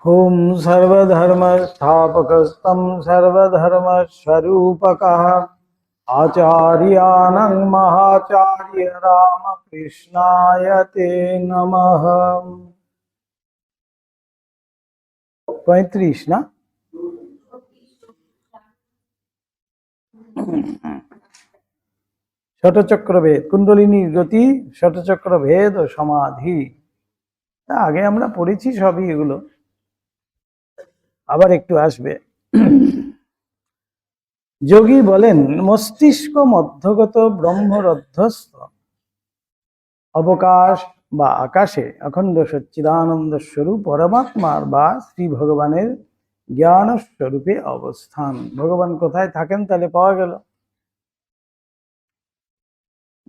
ओम सर्वधर्मस्थापकस्तं सर्वधर्मस्वरूपकः आचार्यानं महाचार्य रामकृष्णाय ते नमः। 35 ना षटचक्रभेद कुंडलिनी गति षटचक्रभेद ও সমাধি আগে আমরা পড়েছি সবই এগুলো আবার একটু আসবে। যোগী বলেন মস্তিষ্ক মধ্যগত ব্রহ্মরধ্যস্থ অবকাশ বা আকাশে অখণ্ড সচ্চিদানন্দ স্বরূপ পরমাত্মার বা শ্রী ভগবানের জ্ঞান স্বরূপে অবস্থান। ভগবান কোথায় থাকেন তাহলে পাওয়া গেল।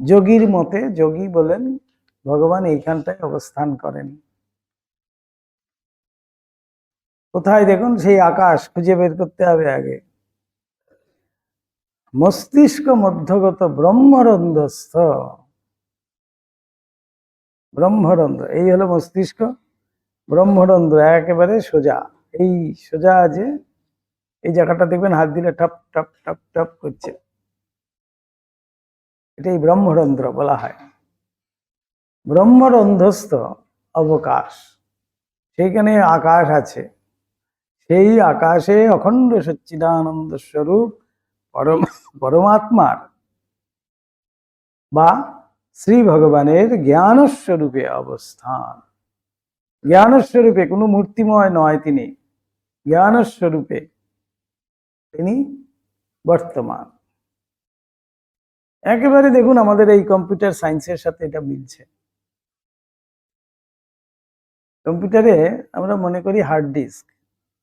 যোগীর মতে যোগী বলেন ভগবান এইখানটায় অবস্থান করেন। কোথায় দেখুন, সেই আকাশ খুঁজে বের করতে হবে আগে। মস্তিষ্ক মধ্যগত ব্রহ্মরন্ধ্রস্থ, ব্রহ্মরন্ধ্র এই হলো মস্তিষ্ক, ব্রহ্মরন্ধ্র একেবারে সোজা, এই সোজা যে এই জায়গাটা দেখবেন হাত দিলে টপ টপ টপ টপ করছে, এটাই ব্রহ্মরন্ধ্র বলা হয়। ব্রহ্মরন্ধ্রস্থ অবকাশ, সেইখানে আকাশ আছে, সেই আকাশে অখণ্ড সচ্চিদানন্দ স্বরূপ পরমাত্মার বা শ্রী ভগবানের জ্ঞানস্বরূপে অবস্থান। জ্ঞানস্বরূপে, কোনো মূর্তিময় নয়, তিনি জ্ঞানস্বরূপে তিনি বর্তমান। একেবারে দেখুন আমাদের এই কম্পিউটার সায়েন্সের সাথে এটা মিলছে। কম্পিউটারে আমরা মনে করি হার্ড ডিস্ক,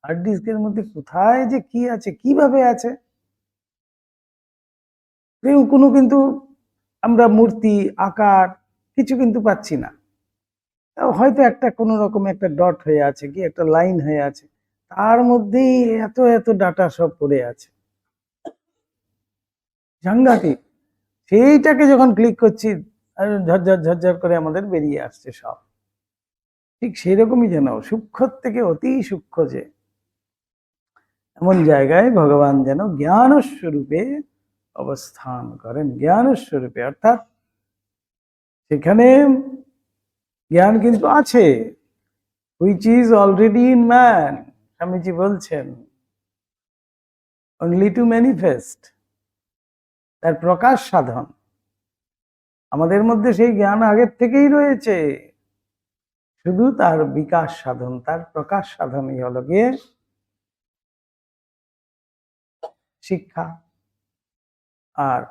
হার্ড ডিস্কের মধ্যে কোথায় যে কি আছে, কিভাবে আছে, কোনো কিন্তু আমরা মূর্তি আকার কিছু কিন্তু পাচ্ছি না। হয়তো একটা কোনো রকম একটা ডট হয়ে আছে, কি একটা লাইন হয়ে আছে, তার মধ্যেই এত এত ডাটা সব পড়ে আছে, সাংঘাতিক। সেইটাকে যখন ক্লিক করছি ঝরঝর ঝরঝর করে আমাদের বেরিয়ে আসছে সব। ঠিক সেই রকমই যেন সূক্ষ্ম থেকে অতি সূক্ষ্ম, যে এমন জায়গায় ভগবান যেন জ্ঞান স্বরূপে অবস্থান করেন। জ্ঞান স্বরূপে অর্থাৎ সেখানে জ্ঞান কিন্তু আছে, which is already in man, Swamiji বলছেন, অনলি টু ম্যানিফেস্ট, তার প্রকাশ সাধন। আমাদের মধ্যে সেই জ্ঞান আগের থেকেই রয়েছে, শুধু তার বিকাশ সাধন, তার প্রকাশ সাধনই হলো গিয়ে শিক্ষা। আর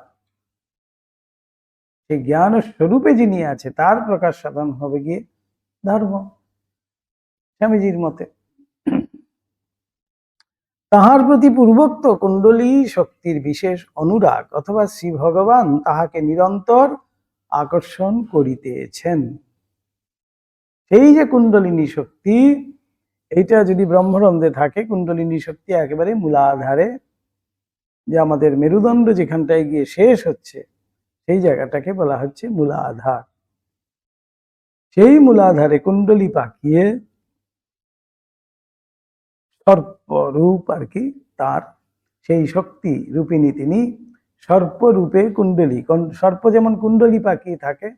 সেই জ্ঞান স্বরূপে যিনি আছে তার প্রকাশ সাধন হবে গিয়ে ধর্ম, স্বামীজির মতে। তাহার প্রতি পূর্বোক্ত কুণ্ডলী শক্তির বিশেষ অনুরাগ অথবা শ্রী ভগবান তাহাকে নিরন্তর আকর্ষণ করিতেছেন। সেই যে কুণ্ডলিনী শক্তি, এইটা যদি ব্রহ্মরন্ধ্রে থাকে, কুণ্ডলিনী শক্তি একেবারে মূলাধারে, যে আমাদের মেরুদণ্ড যেখানটায় গিয়ে শেষ হচ্ছে সেই জায়গাটাকে বলা হচ্ছে মূলাধার। সেই মূলাধারে কুণ্ডলী পাকিয়ে সর্পরূপ আর কি, তার সেই শক্তি রূপিণী তিনি সর্পরূপে কুণ্ডলী, সর্প যেমন কুণ্ডলী পাকিয়ে থাকে,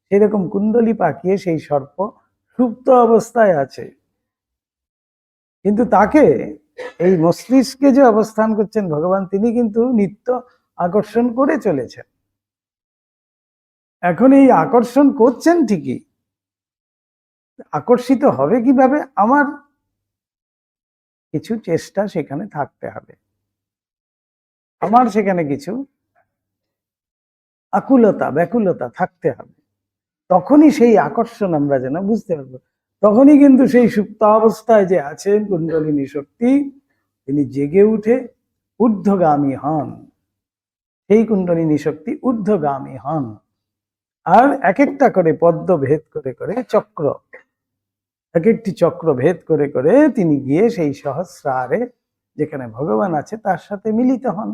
সেরকম কুণ্ডলী পাকিয়ে সেই সর্প সুপ্ত অবস্থায় আছে। কিন্তু তাকে এই মস্তিষ্কে যে অবস্থান করছেন ভগবান, তিনি কিন্তু নিত্য আকর্ষণ করে চলেছেন। এখন এই আকর্ষণ করছেন ঠিকই, আকর্ষিত হবে কিভাবে? আমার কিছু চেষ্টা সেখানে থাকতে হবে, আমার সেখানে কিছু আকুলতা ব্যাকুলতা থাকতে হবে, তখনই সেই আকর্ষণ আমরা যেন বুঝতে পারবো। তখনই কিন্তু সেই সুপ্ত অবস্থায় যে আছেন কুণ্ডলিনী শক্তি, তিনি জেগে উঠে ঊর্ধ্বগামী হন। সেই কুণ্ডলিনী শক্তি ঊর্ধ্বগামী হন, আর এক একটা করে পদ্ম ভেদ করে করে চক্র, এক একটি চক্র ভেদ করে করে তিনি গিয়ে সেই সহস্রারে যেখানে ভগবান আছে তার সাথে মিলিত হন।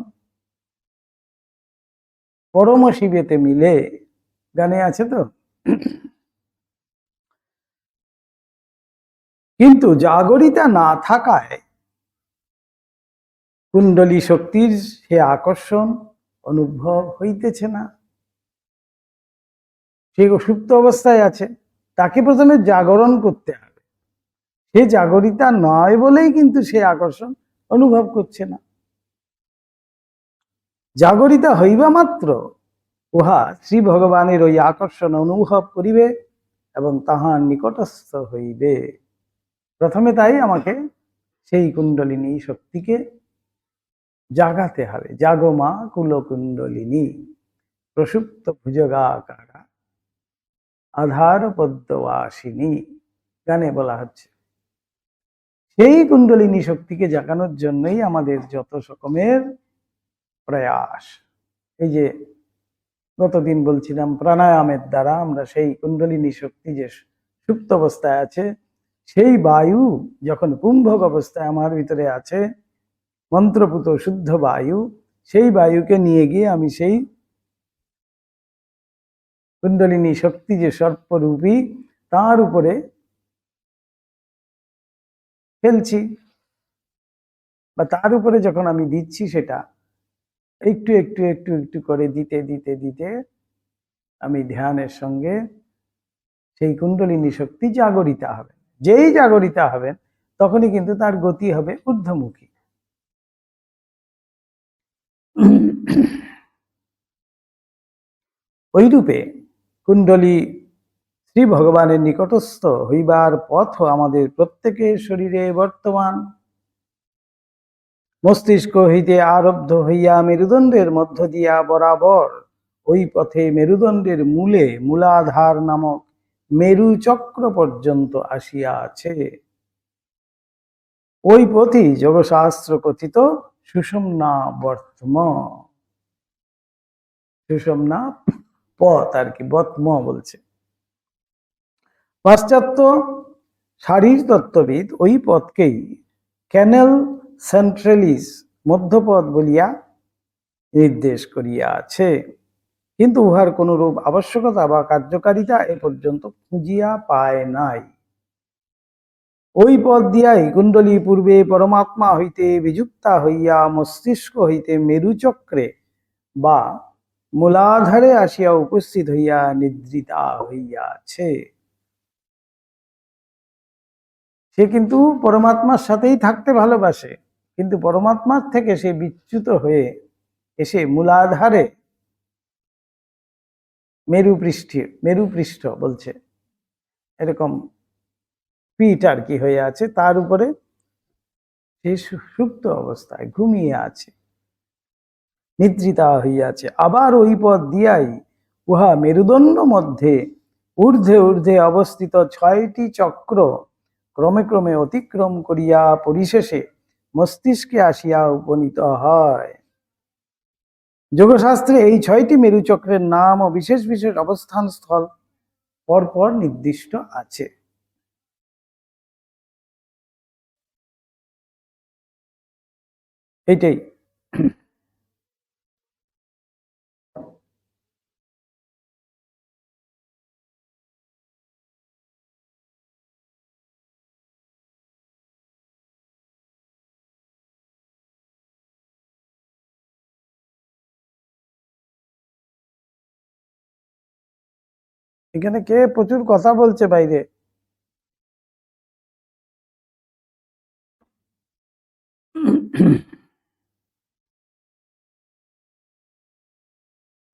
পরম শিবেতে মিলে গানে আছে তো, কিন্তু জাগরিতা না থাকায় কুণ্ডলী শক্তির সে আকর্ষণ অনুভব হইতেছে না। সে সুপ্ত অবস্থায় আছে, তাকে প্রথমে জাগরণ করতে হবে। সে জাগরিতা নয় বলেই কিন্তু সে আকর্ষণ অনুভব করছে না। জাগরিতা হইবা মাত্র উহা শ্রী ভগবানের ওই আকর্ষণ অনুভব করিবে এবং তাহার নিকটস্থ হইবে। প্রথমে তাই আমাকে সেই কুণ্ডলিনী শক্তিকে জাগাতে হবে। জাগমা কুলকুণ্ডলিনী প্রসুপ্ত ভুজগাকারা আধার পদ্মবাসিনী গানে বলা হচ্ছে। সেই কুণ্ডলিনী শক্তিকে জাগানোর জন্যই আমাদের যত রকমের প্রয়াস। এই যে গতদিন বলছিলাম, প্রাণায়ামের দ্বারা আমরা সেই কুণ্ডলিনী শক্তি যে সুপ্ত অবস্থায় আছে, সেই বায়ু যখন কুম্ভক অবস্থায় আমার ভিতরে আছে, মন্ত্রপুত শুদ্ধ বায়ু, সেই বায়ুকে নিয়ে গিয়ে আমি সেই কুণ্ডলিনী শক্তি যে সর্পরূপী তার উপরে ফেলছি, বা তার উপরে যখন আমি দিচ্ছি, সেটা একটু একটু একটু একটু করে দিতে দিতে দিতে আমি ধ্যানের সঙ্গে সেই কুণ্ডলিনী শক্তি জাগরিতা হবে। যেই জাগরিতা হবেন তখনই কিন্তু তার গতি হবে ঊর্ধ্বমুখী। ওইরূপে কুণ্ডলী শ্রী ভগবানের নিকটস্থ হইবার পথ আমাদের প্রত্যেকের শরীরে বর্তমান। মস্তিষ্ক হইতে আরব্ধ হইয়া মেরুদণ্ডের মধ্য দিয়া বরাবর ওই পথে মেরুদণ্ডের মূলে মূলাধার নামক মেরু চক্র পর্যন্ত আসিয়া আছে। ওই পথই যোগশাস্ত্র কথিত সুষুম্না বর্তম, সুষুম্না পথ আর কি, বত্ম বলছে। পাশ্চাত্য শারীরতত্ত্ববিদ ওই পথকেই ক্যানেল সেন্ট্রালিস মধ্যপথ বলিয়া নির্দেশ করিয়াছে, কিন্তু উহার কোনরূপ আবশ্যকতা বা কার্যকারিতা এ পর্যন্ত খুঁজিয়া পায় নাই। ওই পথ দিয়াই কুণ্ডলী পূর্বে পরমাত্মা হইতে বিযুক্তা হইয়া মস্তিষ্ক হইতে মেরুচক্রে বা মূলাধারে আসিয়া উপস্থিত হইয়া নিদ্রিতা হইয়াছে। সে কিন্তু পরমাত্মার সাথেই থাকতে ভালোবাসে, কিন্তু পরমাত্মার থেকে সে বিচ্যুত হয়ে এসে মূলাধারে মেরুপৃষ্ঠ বলছে এরকম পিঠ আর কি হয়ে আছে, তার উপরে সে সুপ্ত অবস্থায় ঘুমিয়ে আছে, নিদ্রিতা হইয়াছে। আবার ওই পথ দিয়াই উহা মেরুদণ্ড মধ্যে ঊর্ধ্বে ঊর্ধ্বে অবস্থিত 6টি চক্র ক্রমে ক্রমে অতিক্রম করিয়া পরিশেষে মস্তিষ্কে আসিয়া উপনীত হয়। যোগশাস্ত্রে এই 6টি মেরুচক্রের নাম ও বিশেষ বিশেষ অবস্থান স্থল পরপর নির্দিষ্ট আছে। এইটাই এখানে কে প্রচুর কথা বলছে বাইরে?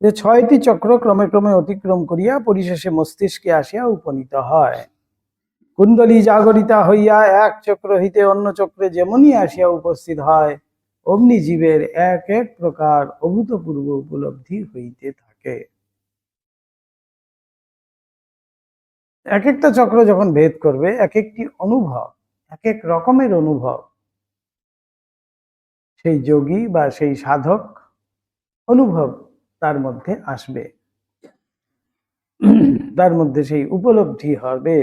যে 6টি চক্র ক্রমে ক্রমে অতিক্রম করিয়া পরিশেষে মস্তিষ্কে আসিয়া উপনীত হয়। কুণ্ডলী জাগরিতা হইয়া এক চক্র হইতে অন্য চক্রে যেমনই আসিয়া উপস্থিত হয়, অমনি জীবের এক এক প্রকার অভূতপূর্ব উপলব্ধি হইতে থাকে। এক একটা চক্র যখন ভেদ করবে, এক একটি অনুভব, এক এক রকমের অনুভব সেই যোগী বা সেই সাধক অনুভব তার মধ্যে আসবে, তার মধ্যে সেই উপলব্ধি হবে।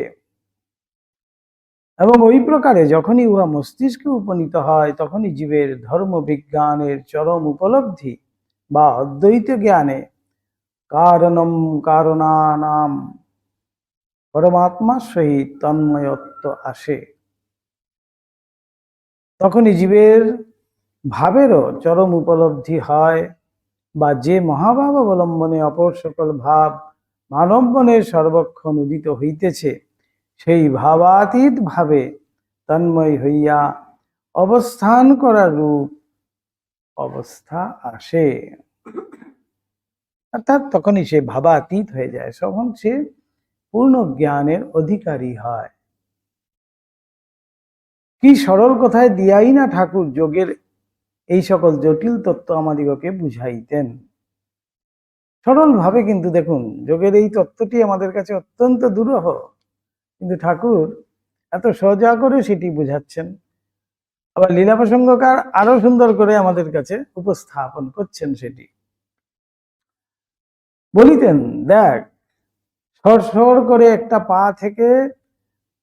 এবং ওই প্রকারে যখনই উহা মস্তিষ্কে উপনীত হয়, তখনই জীবের ধর্ম বিজ্ঞানের চরম উপলব্ধি বা অদ্বৈত জ্ঞানে কারণম কারণানাম পরমাত্মার সহিত তন্ময়ত্ব আসে। তখনই জীবের ভাবেরও চরম উপলব্ধি হয়, বা যে মহাভাব অবলম্বনে অপর সকল ভাব মানব মনের সর্বক্ষণ উদিত হইতেছে, সেই ভাবাতীত ভাবে তন্ময় হইয়া অবস্থান করার রূপ অবস্থা আসে। অর্থাৎ তখনই সে ভাবাতীত হয়ে যায়, তখন সে পূর্ণ জ্ঞানের অধিকারী হয়। কি সরল কথায় দিয়াই না ঠাকুর যোগের এই সকল জটিল তত্ত্ব আমাদিগকে বুঝাইতেন। সরল ভাবে, কিন্তু দেখুন যোগের এই তত্ত্বটি আমাদের কাছে অত্যন্ত দুরূহ, কিন্তু ঠাকুর এত সোজা করে সেটি বুঝাচ্ছেন। আবার লীলা প্রসঙ্গকার আরো সুন্দর করে আমাদের কাছে উপস্থাপন করছেন সেটি। বলিতেন, দেখ সর করে একটা পা থেকে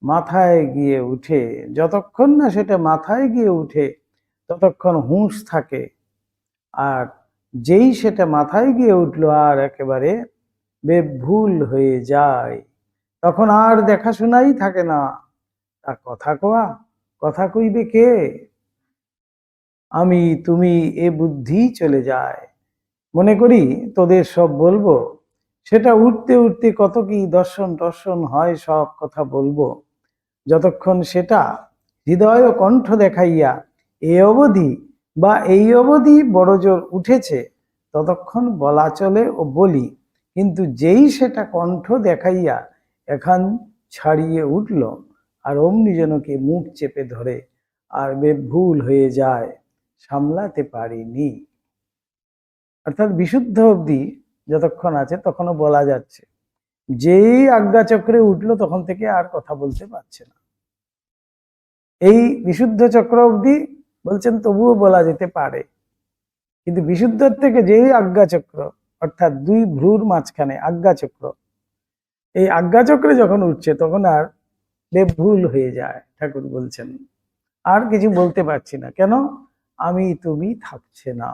মাথায় গিয়ে উঠে, যতক্ষণ না সেটা মাথায় গিয়ে উঠে ততক্ষণ হুঁশ থাকে, আর যেই সেটা মাথায় গিয়ে উঠলো আর একেবারে বেভুল হয়ে যায়, তখন আর দেখাশোনাই থাকে না। তা কথা কইবে কে? আমি তুমি এ বুদ্ধি চলে যায়, মনে করি তোদের সব বলবো, সেটা উঠতে উঠতে কত কি দর্শন টর্শন হয়, সব কথা বলবো। যতক্ষণ সেটা হৃদয় ও কণ্ঠ দেখাইয়া এ অবধি বা এই অবধি বড় জোর উঠেছে, ততক্ষণ বলা চলে ও বলি। কিন্তু যেই সেটা কণ্ঠ দেখাইয়া এখান ছাড়িয়ে উঠল, আর অমনি জনকে মুখ চেপে ধরে আর বেভুল হয়ে যায়, সামলাতে পারিনি। অর্থাৎ বিশুদ্ধ অবধি যতক্ষণ আছে তখনও বলা যাচ্ছে, যেই আজ্ঞা চক্রে উঠলো তখন থেকে আর কথা বলতে পারছে না। এই বিশুদ্ধ চক্র অবধি বলছেন তবুও বলা যেতে পারে, কিন্তু বিশুদ্ধর থেকে যেই আজ্ঞা চক্র, অর্থাৎ দুই ভ্রুর মাঝখানে আজ্ঞা চক্র, এই আজ্ঞা চক্রে যখন উঠছে তখন আর বেভুল হয়ে যায়। ঠাকুর বলছেন আর কিছু বলতে পারছি না, কেন? আমি তুমি থাকছে না।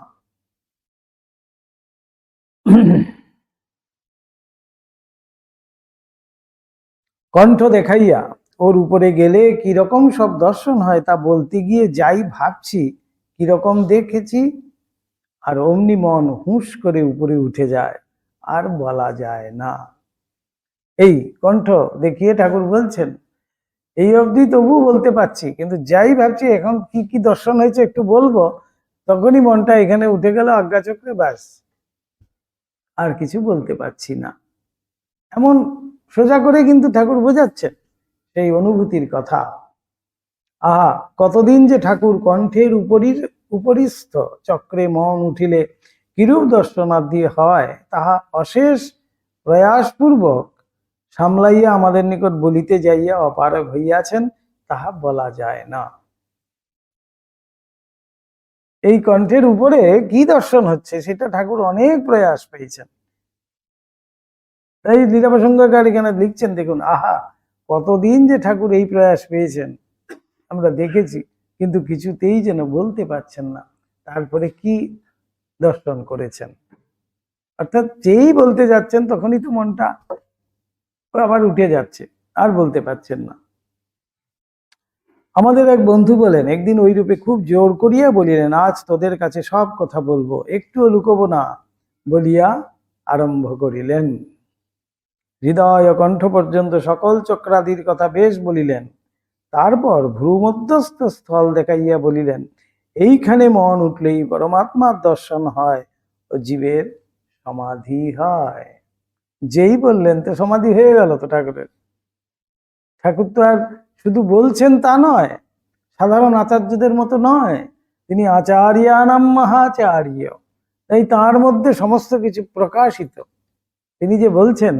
কণ্ঠ দেখাইয়া ওর উপরে গেলে কিরকম সব দর্শন হয় তা বলতে গিয়ে যাই ভাবছি কিরকম দেখেছি, আর অমনি মন হুঁশ করে উপরে উঠে যায়, আর বলা যায় না। এই কণ্ঠ দেখিয়ে ঠাকুর বলছেন, এই অবধি তবু বলতে পারছি, কিন্তু যাই ভাবছি এখন কি কি দর্শন হয়েছে একটু বলবো, তখনই মনটা এখানে উঠে গেল আজ্ঞাচক্রে, ব্যাস আর কিছু বলতে পারছি না। এমন সোজা করে কিন্তু ঠাকুর বোঝাচ্ছেন সেই অনুভূতির কথা। আহা, কতদিন যে ঠাকুর কণ্ঠের উপরিস্থ চক্রে মন উঠিলে কিরূপ দর্শনাদি হয়, তাহা অশেষ প্রয়াসপূর্বক সামলাইয়া আমাদের নিকট বলিতে যাইয়া অপারগ হইয়াছেন, তাহা বলা যায় না। এই কণ্ঠের উপরে কি দর্শন হচ্ছে সেটা ঠাকুর অনেক প্রয়াস পেয়েছেন। তাই লীলা প্রসঙ্গকার এখানে লিখছেন, দেখুন আহা, কতদিন যে ঠাকুর এই প্রয়াস পেয়েছেন আমরা দেখেছি, কিন্তু কিছুতেই যেন বলতে পারছেন না তারপরে কি দর্শন করেছেন। অর্থাৎ যেই বলতে যাচ্ছেন তখনই তো মনটা আবার উঠে যাচ্ছে, আর বলতে পারছেন না। আমাদের এক বন্ধু বলেন, একদিন ওই রূপে খুব জোর করিয়া বলিলেন, আজ তোদের কাছে সব কথা বলবো, একটুও লুকোবো না বলিয়া আরম্ভ করিলেন। হৃদয় ও কণ্ঠ পর্যন্ত সকল চক্রাদির কথা বেশ বলিলেন। তারপর ভ্রুমধ্যস্থ স্থল দেখাইয়া বলিলেন, এইখানে মন উঠলেই পরমাত্মার দর্শন হয় ও জীবের সমাধি হয়। যেই বললেন তো সমাধি হয়ে গেল তো ঠাকুরের। ঠাকুর তো আর শুধু বলছেন তা নয়, সাধারণ আচার্যদের মতো নয়, তিনি আচার্যানাম মহাচার্য, তাই তার মধ্যে সমস্ত কিছু প্রকাশিত। তিনি যে বলছেন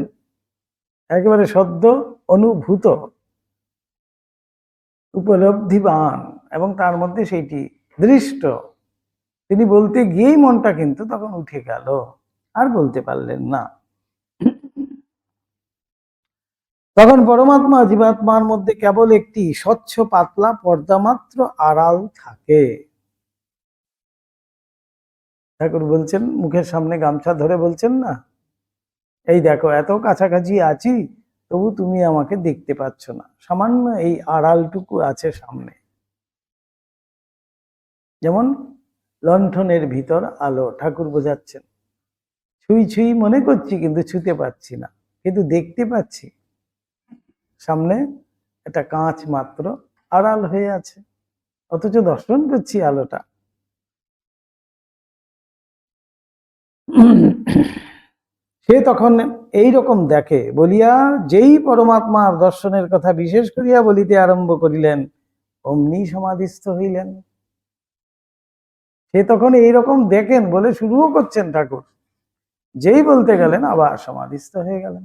একেবারে সদ্য অনুভূত, উপলব্ধিবান, এবং তার মধ্যে সেইটি দৃষ্ট। তিনি বলতে গিয়েই মনটা কিন্তু তখন উঠে গেল, আর বলতে পারলেন না। তখন পরমাত্মা জীবাত্মার মধ্যে কেবল একটি স্বচ্ছ পাতলা পর্দা মাত্র আড়াল থাকে। ঠাকুর বলছেন, মুখের সামনে গামছা ধরে বলছেন না, এই দেখো এত কাছাকাছি আছি তবু তুমি আমাকে দেখতে পাচ্ছ না, সামান্য এই আড়ালটুকু আছে সামনে। যেমন লণ্ঠনের ভিতর আলো, ঠাকুর বোঝাচ্ছেন, ছুঁই ছুঁই মনে করছি কিন্তু ছুঁতে পারছি না, কিন্তু দেখতে পাচ্ছি সামনে একটা কাঁচ মাত্র আড়াল হয়ে আছে, অথচ দর্শন করছি আলোটা। সে তখন এই রকম দেখে বলিয়া যেই পরমাত্মার দর্শনের কথা বিশেষ করিয়া বলিতে আরম্ভ করিলেন, অমনি সমাধিস্থ হইলেন। সে তখন এইরকম দেখেন বলে শুরুও করছেন ঠাকুর, যেই বলতে গেলেন আবার সমাধিস্থ হয়ে গেলেন।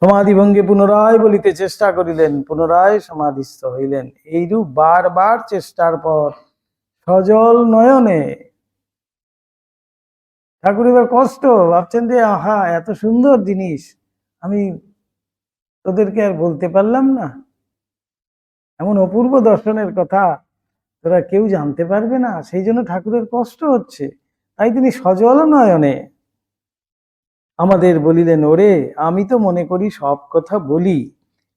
সমাধি ভঙ্গে পুনরায় বলিতে চেষ্টা করিলেন, পুনরায় সমাধিস্থ হইলেন। এইরূপ বারবার চেষ্টার পর সজল নয়নে, ঠাকুর এবার কষ্ট, ভাবছেন যে আহা এত সুন্দর জিনিস আমি তোদেরকে আর বলতে পারলাম না, এমন অপূর্ব দর্শনের কথা তোরা কেউ জানতে পারবে না, সেই জন্য ঠাকুরের কষ্ট হচ্ছে। তাই তিনি সজল নয়নে আমাদের বলিলেন, ওরে আমি তো মনে করি সব কথা বলি,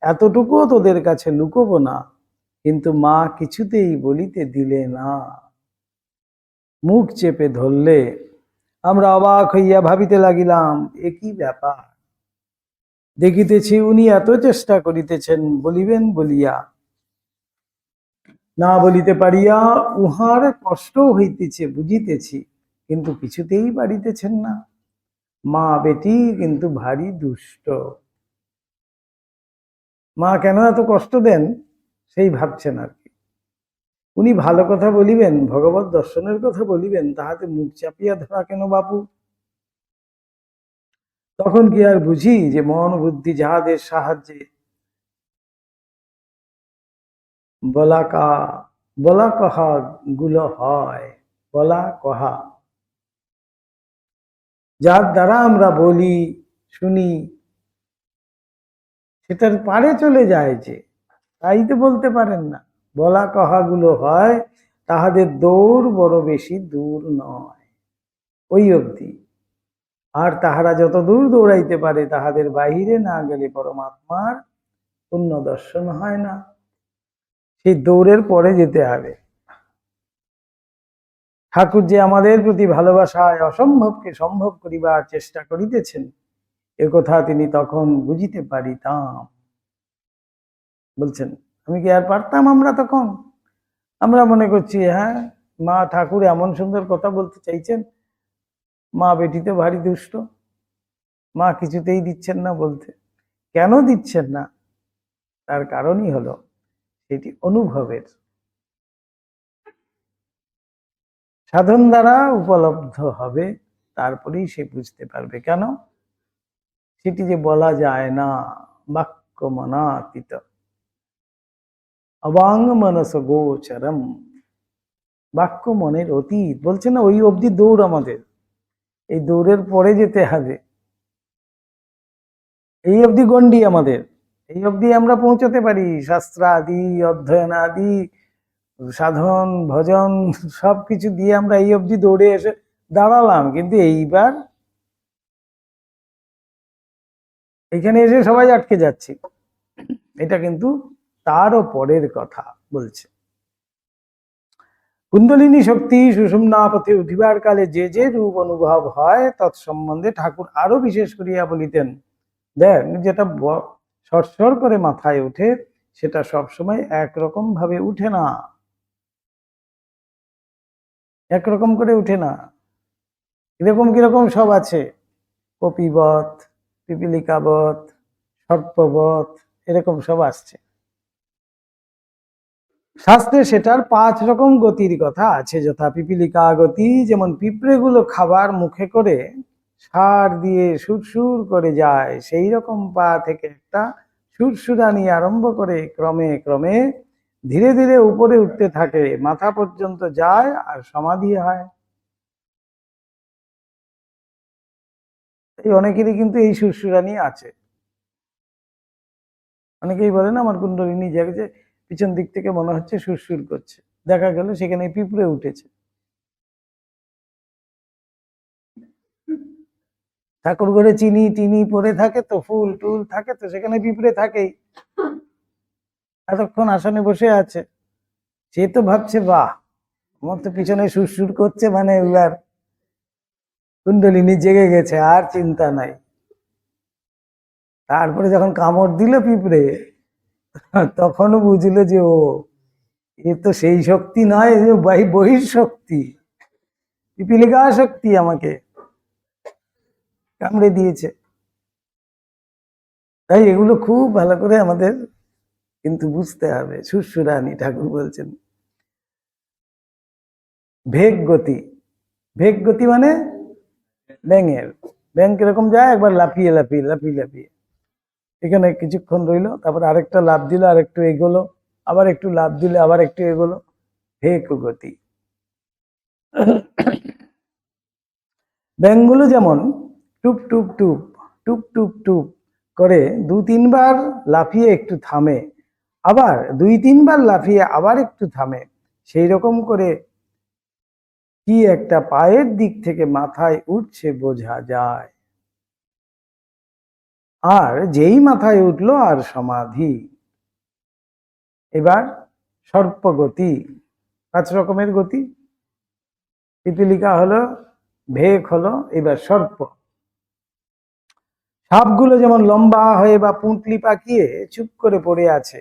এতটুকুও তোদের কাছে লুকোবো না, কিন্তু মা কিছুতেই বলিতে দিলে না। মুখ চেপে ধরলে। আমরা অবাক হইয়া ভাবিতে লাগিলাম, এ কি ব্যাপার, দেখিতেছি উনি এত চেষ্টা করিতেছেন বলিবেন বলিয়া, না বলিতে পারিয়া উহার কষ্ট হইতেছে বুঝিতেছি, কিন্তু কিছুতেই পারিতেছেন না। মা বেটি কিন্তু ভারী দুষ্ট, মা কেন এত কষ্ট দেন সেই ভাবছেন আর কি। উনি ভালো কথা বলিবেন, ভগবত দর্শনের কথা বলিবেন, তাহাতে মুখ চাপিয়া ধরা কেন বাপু? তখন কি আর বুঝি যে মন বুদ্ধি যাহাদের সাহায্যে বলা কহা গুলো হয়, বলা কহা যার দ্বারা আমরা বলি শুনি সেটার পারে চলে যায়, যে তাই তো বলতে পারেন না। বলা কহাগুলো হয়, তাহাদের দৌড় বড় বেশি দূর নয়, ওই অবধি। আর তাহারা যত দূর দৌড়াইতে পারে তাহাদের বাহিরে না গেলে পরমাত্মার পূর্ণ দর্শন হয় না। সেই দৌড়ের পরে যেতে হবে। ঠাকুর যে আমাদের প্রতি ভালোবাসায় অসম্ভবকে সম্ভব করিবার চেষ্টা করিতেছেন, এ কথা তিনি তখন বুঝিতে পারিতাম। বলছেন, আমি কি আর পারতাম? আমরা মনে করছি হ্যাঁ মা ঠাকুর এমন সুন্দর কথা বলতে চাইছেন, মা বেটিতে ভারী দুষ্ট, মা কিছুতেই দিচ্ছেন না বলতে। কেন দিচ্ছেন না? তার কারণই হলো সেটি অনুভবের সাধন দ্বারা উপলব্ধ হবে, তারপরেই সে বুঝতে পারবে। কেন? সেটি যে বলা যায় না, বাক্য মনাতীত অবাঙ্গ মনস গোচরম, বাক্য মনের অতীত। বলছে না ওই অবধি দৌড় আমাদের, এই দৌড়ের পরে যেতে হবে। এই অবধি গণ্ডি আমাদের, এই অবধি আমরা পৌঁছতে পারি। শাস্ত্র আদি অধ্যয়ন আদি সাধন ভজন সবকিছু দিয়ে আমরা এই অবধি দৌড়ে এসে দাঁড়ালাম, কিন্তু এইবার এখানে এসে সবাই আটকে যাচ্ছি। এটা কিন্তু তারও পরের কথা বলছে। কুণ্ডলিনী শক্তি সুষুম্না পথে উঠিবার কালে যে যে রূপ অনুভব হয় তৎসম্বন্ধে ঠাকুর আরো বিশেষ করিয়া বলিতেন। দেখ, যেটা সরসর করে মাথায় উঠে সেটা সবসময় একরকম ভাবে উঠে না, একরকম করে উঠে না। কিরকম কিরকম সব আছে, কপিবৎ, পিপিলিকাবৎ, সর্পবৎ, এরকম সব আসছে শাস্ত্রে। সেটার 5 রকম গতির কথা আছে, যথা পিপিলিকা গতি, যেমন পিঁপড়েগুলো খাবার মুখে করে সার দিয়ে সুরসুর করে যায়, সেই রকম পা থেকে একটা সুরসুরানি আরম্ভ করে ক্রমে ক্রমে ধীরে ধীরে উপরে উঠতে থাকে, মাথা পর্যন্ত যায় আর সমাধি হয়। এই অনেকেরই কিন্তু এই সুরসুরানি আছে। অনেকেই বলেন আমার কুণ্ডলিনী জেগেছে, পিছন দিক থেকে মনে হচ্ছে সুরসুর করছে, দেখা গেল সেখানে পিঁপড়ে উঠেছে। ঠাকুর ঘরে চিনি টিনি পড়ে থাকে তো, ফুল টুল থাকে তো, সেখানে পিঁপড়ে থাকেই, এতক্ষণ আসনে বসে আছে, সে তো ভাবছে বাহ, আমার তো পিছনে সুরসুর করছে, মানে এবার কুণ্ডলিনী জেগে গেছে, আর চিন্তা নাই। তারপরে যখন কামড় দিল পিঁপড়ে, তখনও বুঝলো যে ও, এ তো সেই শক্তি নয়, এ বহির শক্তি, পিপীলিকা শক্তি আমাকে কামড়ে দিয়েছে। তাই এগুলো খুব ভালো করে আমাদের কিন্তু বুঝতে হবে। সুরসুরানী ঠাকুর বলছেন বেগ গতি। বেগ গতি মানে ব্যাঙের, ব্যাঙ কিরকম যায়, একবার লাফিয়ে লাফিয়ে লাফিয়ে লাফিয়ে এখানে কিছুক্ষণ রইলো, তারপর আরেকটা লাফ দিল, আর একটু এগোলো, আবার একটু লাফ দিলে আবার একটু এগোলো, বেগ গতি। ব্যাঙগুলো যেমন টুপ টুপ টুপ টুপ টুপ টুপ করে 2-3 বার লাফিয়ে একটু থামে, আবার 2-3 বার লাফিয়ে আবার একটু থামে, সেই রকম করে কি একটা পায়ের দিক থেকে মাথায় উঠছে বোঝা যায়। আর যেই মাথায় উঠলো আর সমাধি। এবার সর্পগতি, 5 রকমের গতি। পিপীলিকা হলো, ভেক হলো, এবার সর্প। সাপগুলো যেমন লম্বা হয়ে বা পুঁটলি পাকিয়ে চুপ করে পড়ে আছে,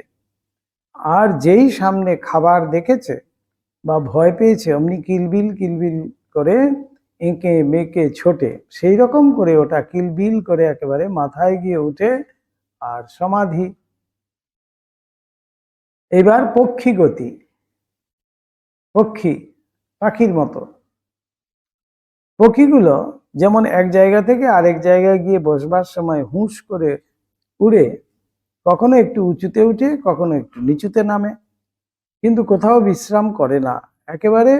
আর যেই সামনে খাবার দেখেছে বা ভয় পেয়েছে অমনি কিলবিল কিলবিল করে এঁকে মেকে ছোটে, সেই রকম করে ওটা কিলবিল করে একেবারে মাথায় গিয়ে উঠে আর সমাধি। এবার পক্ষী গতি। পক্ষী, পাখির মতো। পক্ষীগুলো যেমন এক জায়গা থেকে আরেক জায়গায় গিয়ে বসবার সময় হুঁশ করে উড়ে, কখনো একটু উঁচুতে উঠে কখনো একটু নিচুতে নামে, কিন্তু কোথাও বিশ্রাম করে না, একেবারে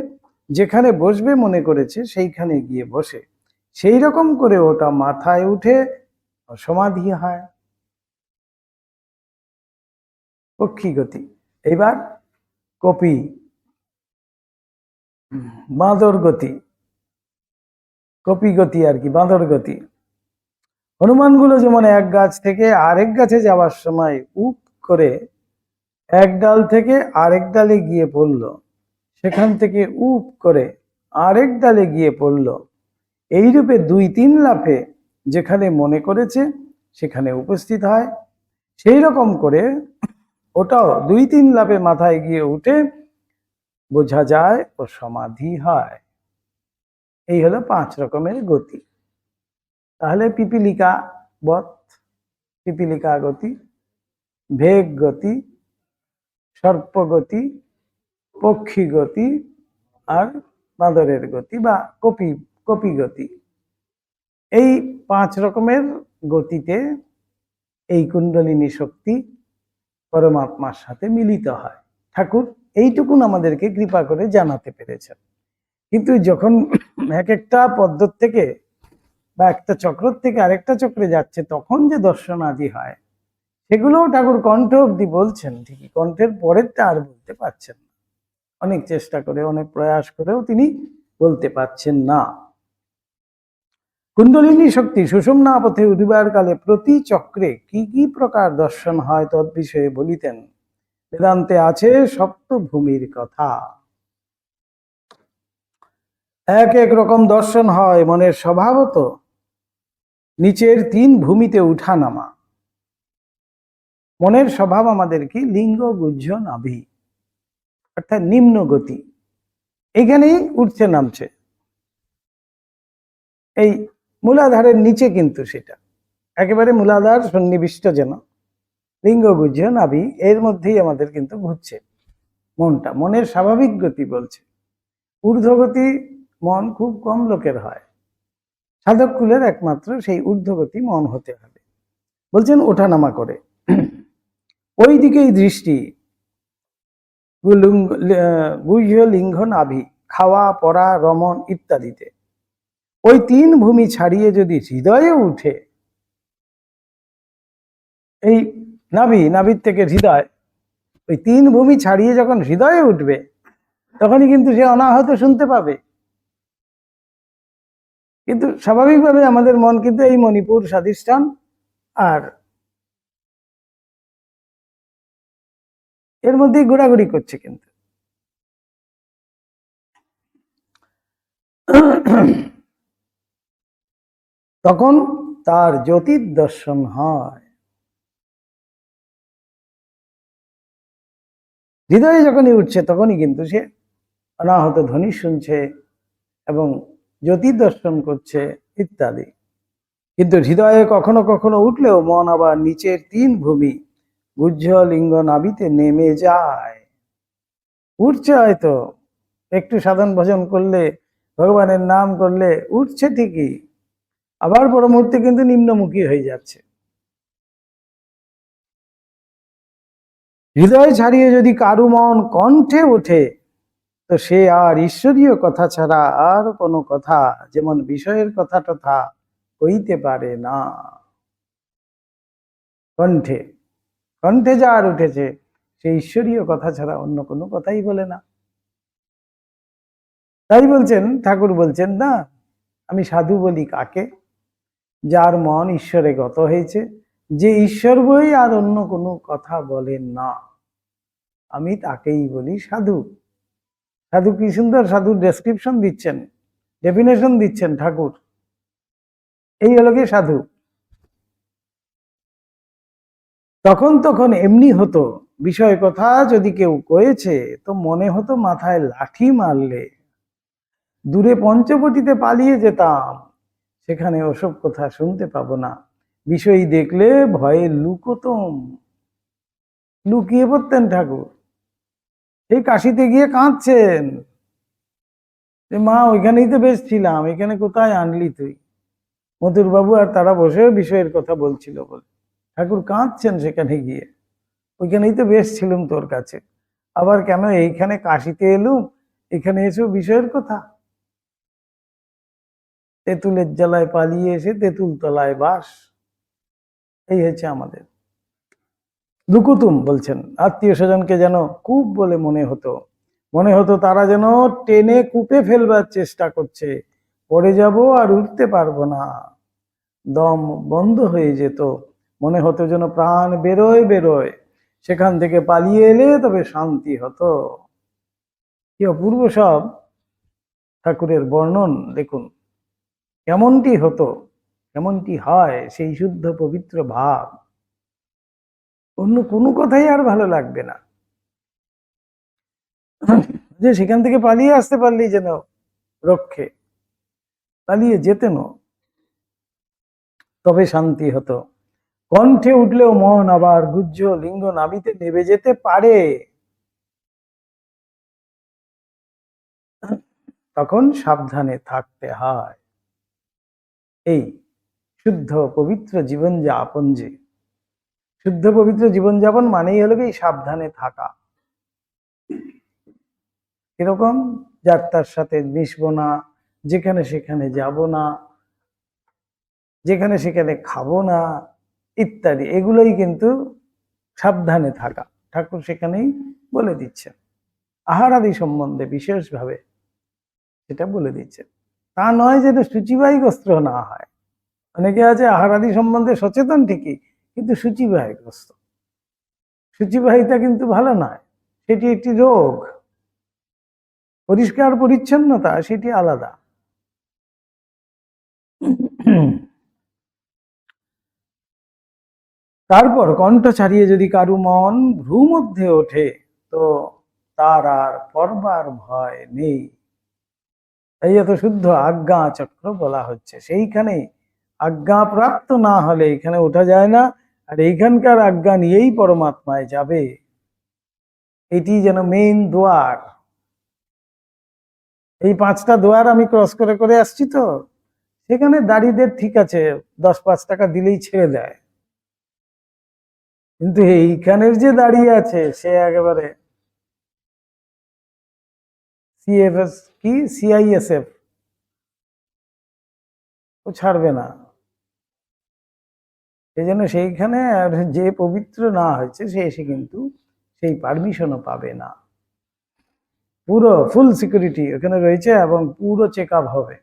যেখানে বসবে মনে করেছে সেইখানে গিয়ে বসে, সেই রকম করে ওটা মাথায় উঠে সমাধি হয়। পক্ষী গতি। এবার কপি, বাঁদর গতি। কপি গতি আর কি, বাঁদর গতি। হনুমানগুলো যেমন এক গাছ থেকে আরেক গাছে যাওয়ার সময় উপ করে এক ডাল থেকে আরেক ডালে গিয়ে পড়ল, সেখান থেকে উপ করে আরেক ডালে গিয়ে পড়ল, এইরূপে 2-3 লাফে যেখানে মনে করেছে সেখানে উপস্থিত হয়, সেই রকম করে ওটাও 2-3 লাফে মাথায় গিয়ে উঠে বোঝা যায় ও সমাধি হয়। এই হলো 5 রকমের গতি। তাহলে পিপীলিকা বৎ, পিপীলিকা গতি, ভেগ গতি, সর্পগতি, পক্ষী গতি, আর বাঁদরের গতি বা কপি কপি গতি। এই 5 রকমের গতিতে এই কুণ্ডলিনী শক্তি পরমাত্মার সাথে মিলিত হয়। ঠাকুর এইটুকুন আমাদেরকে কৃপা করে জানাতে পেরেছেন। কিন্তু যখন এক একটা পদ্ধতি থেকে বা একটা চক্র থেকে আরেকটা চক্রে যাচ্ছে, তখন যে দর্শন আদি হয়, সেগুলোও ঠাকুর কণ্ঠ অব্দি বলছেন ঠিকই, কণ্ঠের পরেরটা আর বলতে পারছেন না। অনেক চেষ্টা করে অনেক প্রয়াস করেও তিনি বলতে পারছেন না। কুণ্ডলিনী শক্তি সুষুম্না পথে উঠিবার কালে প্রতি চক্রে কি কি প্রকার দর্শন হয় তৎ বিষয়ে বলিতেন। বেদান্তে আছে সপ্তভূমির কথা। এক এক রকম দর্শন হয় মনের স্বভাবত নিচের 3 ভূমিতে উঠা নামা। মনের স্বভাব আমাদের কি, লিঙ্গ গুহ্য নাভি, অর্থাৎ নিম্ন গতি, এখানেই উঠছে নামছে। এই মূলাধারের নিচে কিন্তু সেটা একেবারে মূলাধার সন্নিবিষ্ট, যেন লিঙ্গ গুহ্য নাভি, এর মধ্যেই আমাদের কিন্তু ঘুরছে মনটা। মনের স্বাভাবিক গতি বলছে। ঊর্ধ্বগতি মন খুব কম লোকের হয়, সাধক কুলের একমাত্র সেই ঊর্ধ্বগতি মন হতে হবে। বলছেন ওঠানামা করে। ওই দিকেই দৃষ্টি, গুহ্য লিঙ্গ নাভি, খাওয়া পড়া রমণ ইত্যাদিতে। ওই 3 ভূমি ছাড়িয়ে যদি হৃদয়ে উঠে, এই নাভির থেকে হৃদয়, ওই 3 ভূমি ছাড়িয়ে যখন হৃদয়ে উঠবে, তখনই কিন্তু সে অনাহত শুনতে পাবে। কিন্তু স্বাভাবিকভাবে আমাদের মন কিন্তু এই মণিপুর স্বাধিষ্ঠান আর এর মধ্যেই ঘোরাঘুরি করছে। কিন্তু তখন তার জ্যোতির দর্শন হয়। হৃদয়ে যখনই উঠছে তখনই কিন্তু সে অনাহত ধ্বনি শুনছে এবং জ্যোতি দর্শন করছে ইত্যাদি। কিন্তু হৃদয়ে কখনো কখনো উঠলেও মন আবার নিচের তিন ভূমি গুহ্য লিঙ্গ নাভিতে নেমে যায়। উঠছে হয়তো, একটু সাধন ভজন করলে, ভগবানের নাম করলে উঠছে ঠিকই, আবার পর মুহূর্তে কিন্তু নিম্নমুখী হয়ে যাচ্ছে। হৃদয় ছাড়িয়ে যদি কারু মন কণ্ঠে ওঠে, তো সে আর ঈশ্বরীয় কথা ছাড়া আর কোনো কথা, যেমন বিষয়ের কথা তথা কইতে পারে না। কণ্ঠে কণ্ঠে যার উঠেছে সে ঈশ্বরীয় কথা ছাড়া অন্য কোনো কথাই বলে না। তাই বলছেন, ঠাকুর বলছেন না, আমি সাধু বলি কাকে, যার মন ঈশ্বরে গত হয়েছে, যে ঈশ্বর বই আর অন্য কোনো কথা বলেন না, আমি তাকেই বলি সাধু। সাধু কি সুন্দর সাধুর ডেসক্রিপশন দিচ্ছেন, ডেফিনেশন দিচ্ছেন ঠাকুর। এই হলো কি সাধু। তখন তখন এমনি হতো, বিষয় কথা যদি কেউ কয়েছে তো মনে হতো মাথায় লাঠি মারলে। দূরে পঞ্চবটিতে পালিয়ে যেতাম, সেখানে ওসব কথা শুনতে পাবো না। বিষয় দেখলে ভয়ে লুকোতম, লুকিয়ে পড়তেন ঠাকুর। এই কাশিতে গিয়ে কাঁদছেন যে মা ওইখানেই তো বেশ ছিলাম, এখানে কোথায় আনলি তুই। মধুর বাবু আর তারা বসে বিষয়ের কথা বলছিল বলে ঠাকুর কাঁদছেন সেখানে গিয়ে, ওইখানেই তো বেশ ছিলাম তোর কাছে, আবার কেন এইখানে কাশিতে এলুম, এখানে এসেও বিষয়ের কথা। তেঁতুলের জ্বালায় পালিয়ে এসে তেঁতুল তলায় বাস, এই হচ্ছে আমাদের। লুকুতুম বলছেন, আত্মীয় স্বজনকে যেন কূপ বলে মনে হতো, মনে হতো তারা যেন টেনে কূপে ফেলবার চেষ্টা করছে, পড়ে যাব আর উঠতে পারবো না, দম বন্ধ হয়ে যেত, মনে হতো যেন প্রাণ বেরোয় বেরোয়, সেখান থেকে পালিয়ে এলে তবে শান্তি হতো। কি অপূর্ব সব ঠাকুরের বর্ণন দেখুন, কেমনটি হতো, কেমনটি হয় সেই শুদ্ধ পবিত্র ভাব, অন্য কোনো কথাই আর ভালো লাগবে না। যে সেখান থেকে পালিয়ে আসতে পারলেই যেন রক্ষে, পালিয়ে যেতেন তবে শান্তি হতো। কণ্ঠে উঠলেও মন আবার গুহ্য লিঙ্গ নাভিতে নেমে যেতে পারে, তখন সাবধানে থাকতে হয়। এই শুদ্ধ পবিত্র জীবনযাপন, যে শুদ্ধ পবিত্র জীবনযাপন মানেই হলো কি সাবধানে থাকা। এরকম যাত্রার সাথে মিশবো না, যেখানে সেখানে যাব না, যেখানে সেখানে খাবো না ইত্যাদি, এগুলোই কিন্তু সাবধানে থাকা। ঠাকুর সেখানেই বলে দিচ্ছেন, আহারাদি সম্বন্ধে বিশেষভাবে সেটা বলে দিচ্ছেন। তা নয় যেন সূচিবাহীগ্রস্ত না হয়। অনেকে আছে আহারাদি সম্বন্ধে সচেতন ঠিকই, কিন্তু সূচিবাহীগ্রস্ত। সূচিবাহিতা কিন্তু ভালো নয়, সেটি একটি রোগ। পরিষ্কার পরিচ্ছন্নতা সেটি আলাদা। তারপর কণ্ঠ ছাড়িয়ে যদি কারু মন ভ্রু মধ্যে ওঠে, তো তার আর পড়বার ভয় নেই। এই এত শুদ্ধ আজ্ঞা চক্র বলা হচ্ছে, সেইখানে আজ্ঞা প্রাপ্ত না হলে এখানে ওঠা যায় না, আর এইখানকার আজ্ঞা নিয়েই পরমাত্মায় যাবে। এটি যেন মেইন দোয়ার। এই 5টা দোয়ার আমি ক্রস করে করে আসছি, তো সেখানে দাড়িদের ঠিক আছে 10-5 টাকা দিলেই ছেড়ে দেয়, কিন্তু এইখানের যে দাঁড়িয়ে আছে সে একেবারে সিএফএস কি সিআইএসএফ, ও ছাড়বে না। সেই জন্য সেইখানে যে পবিত্র না হয়েছে সে এসে কিন্তু সেই পারমিশনও পাবে না। পুরো ফুল সিকিউরিটি ওখানে রয়েছে এবং পুরো চেক আপ হবে,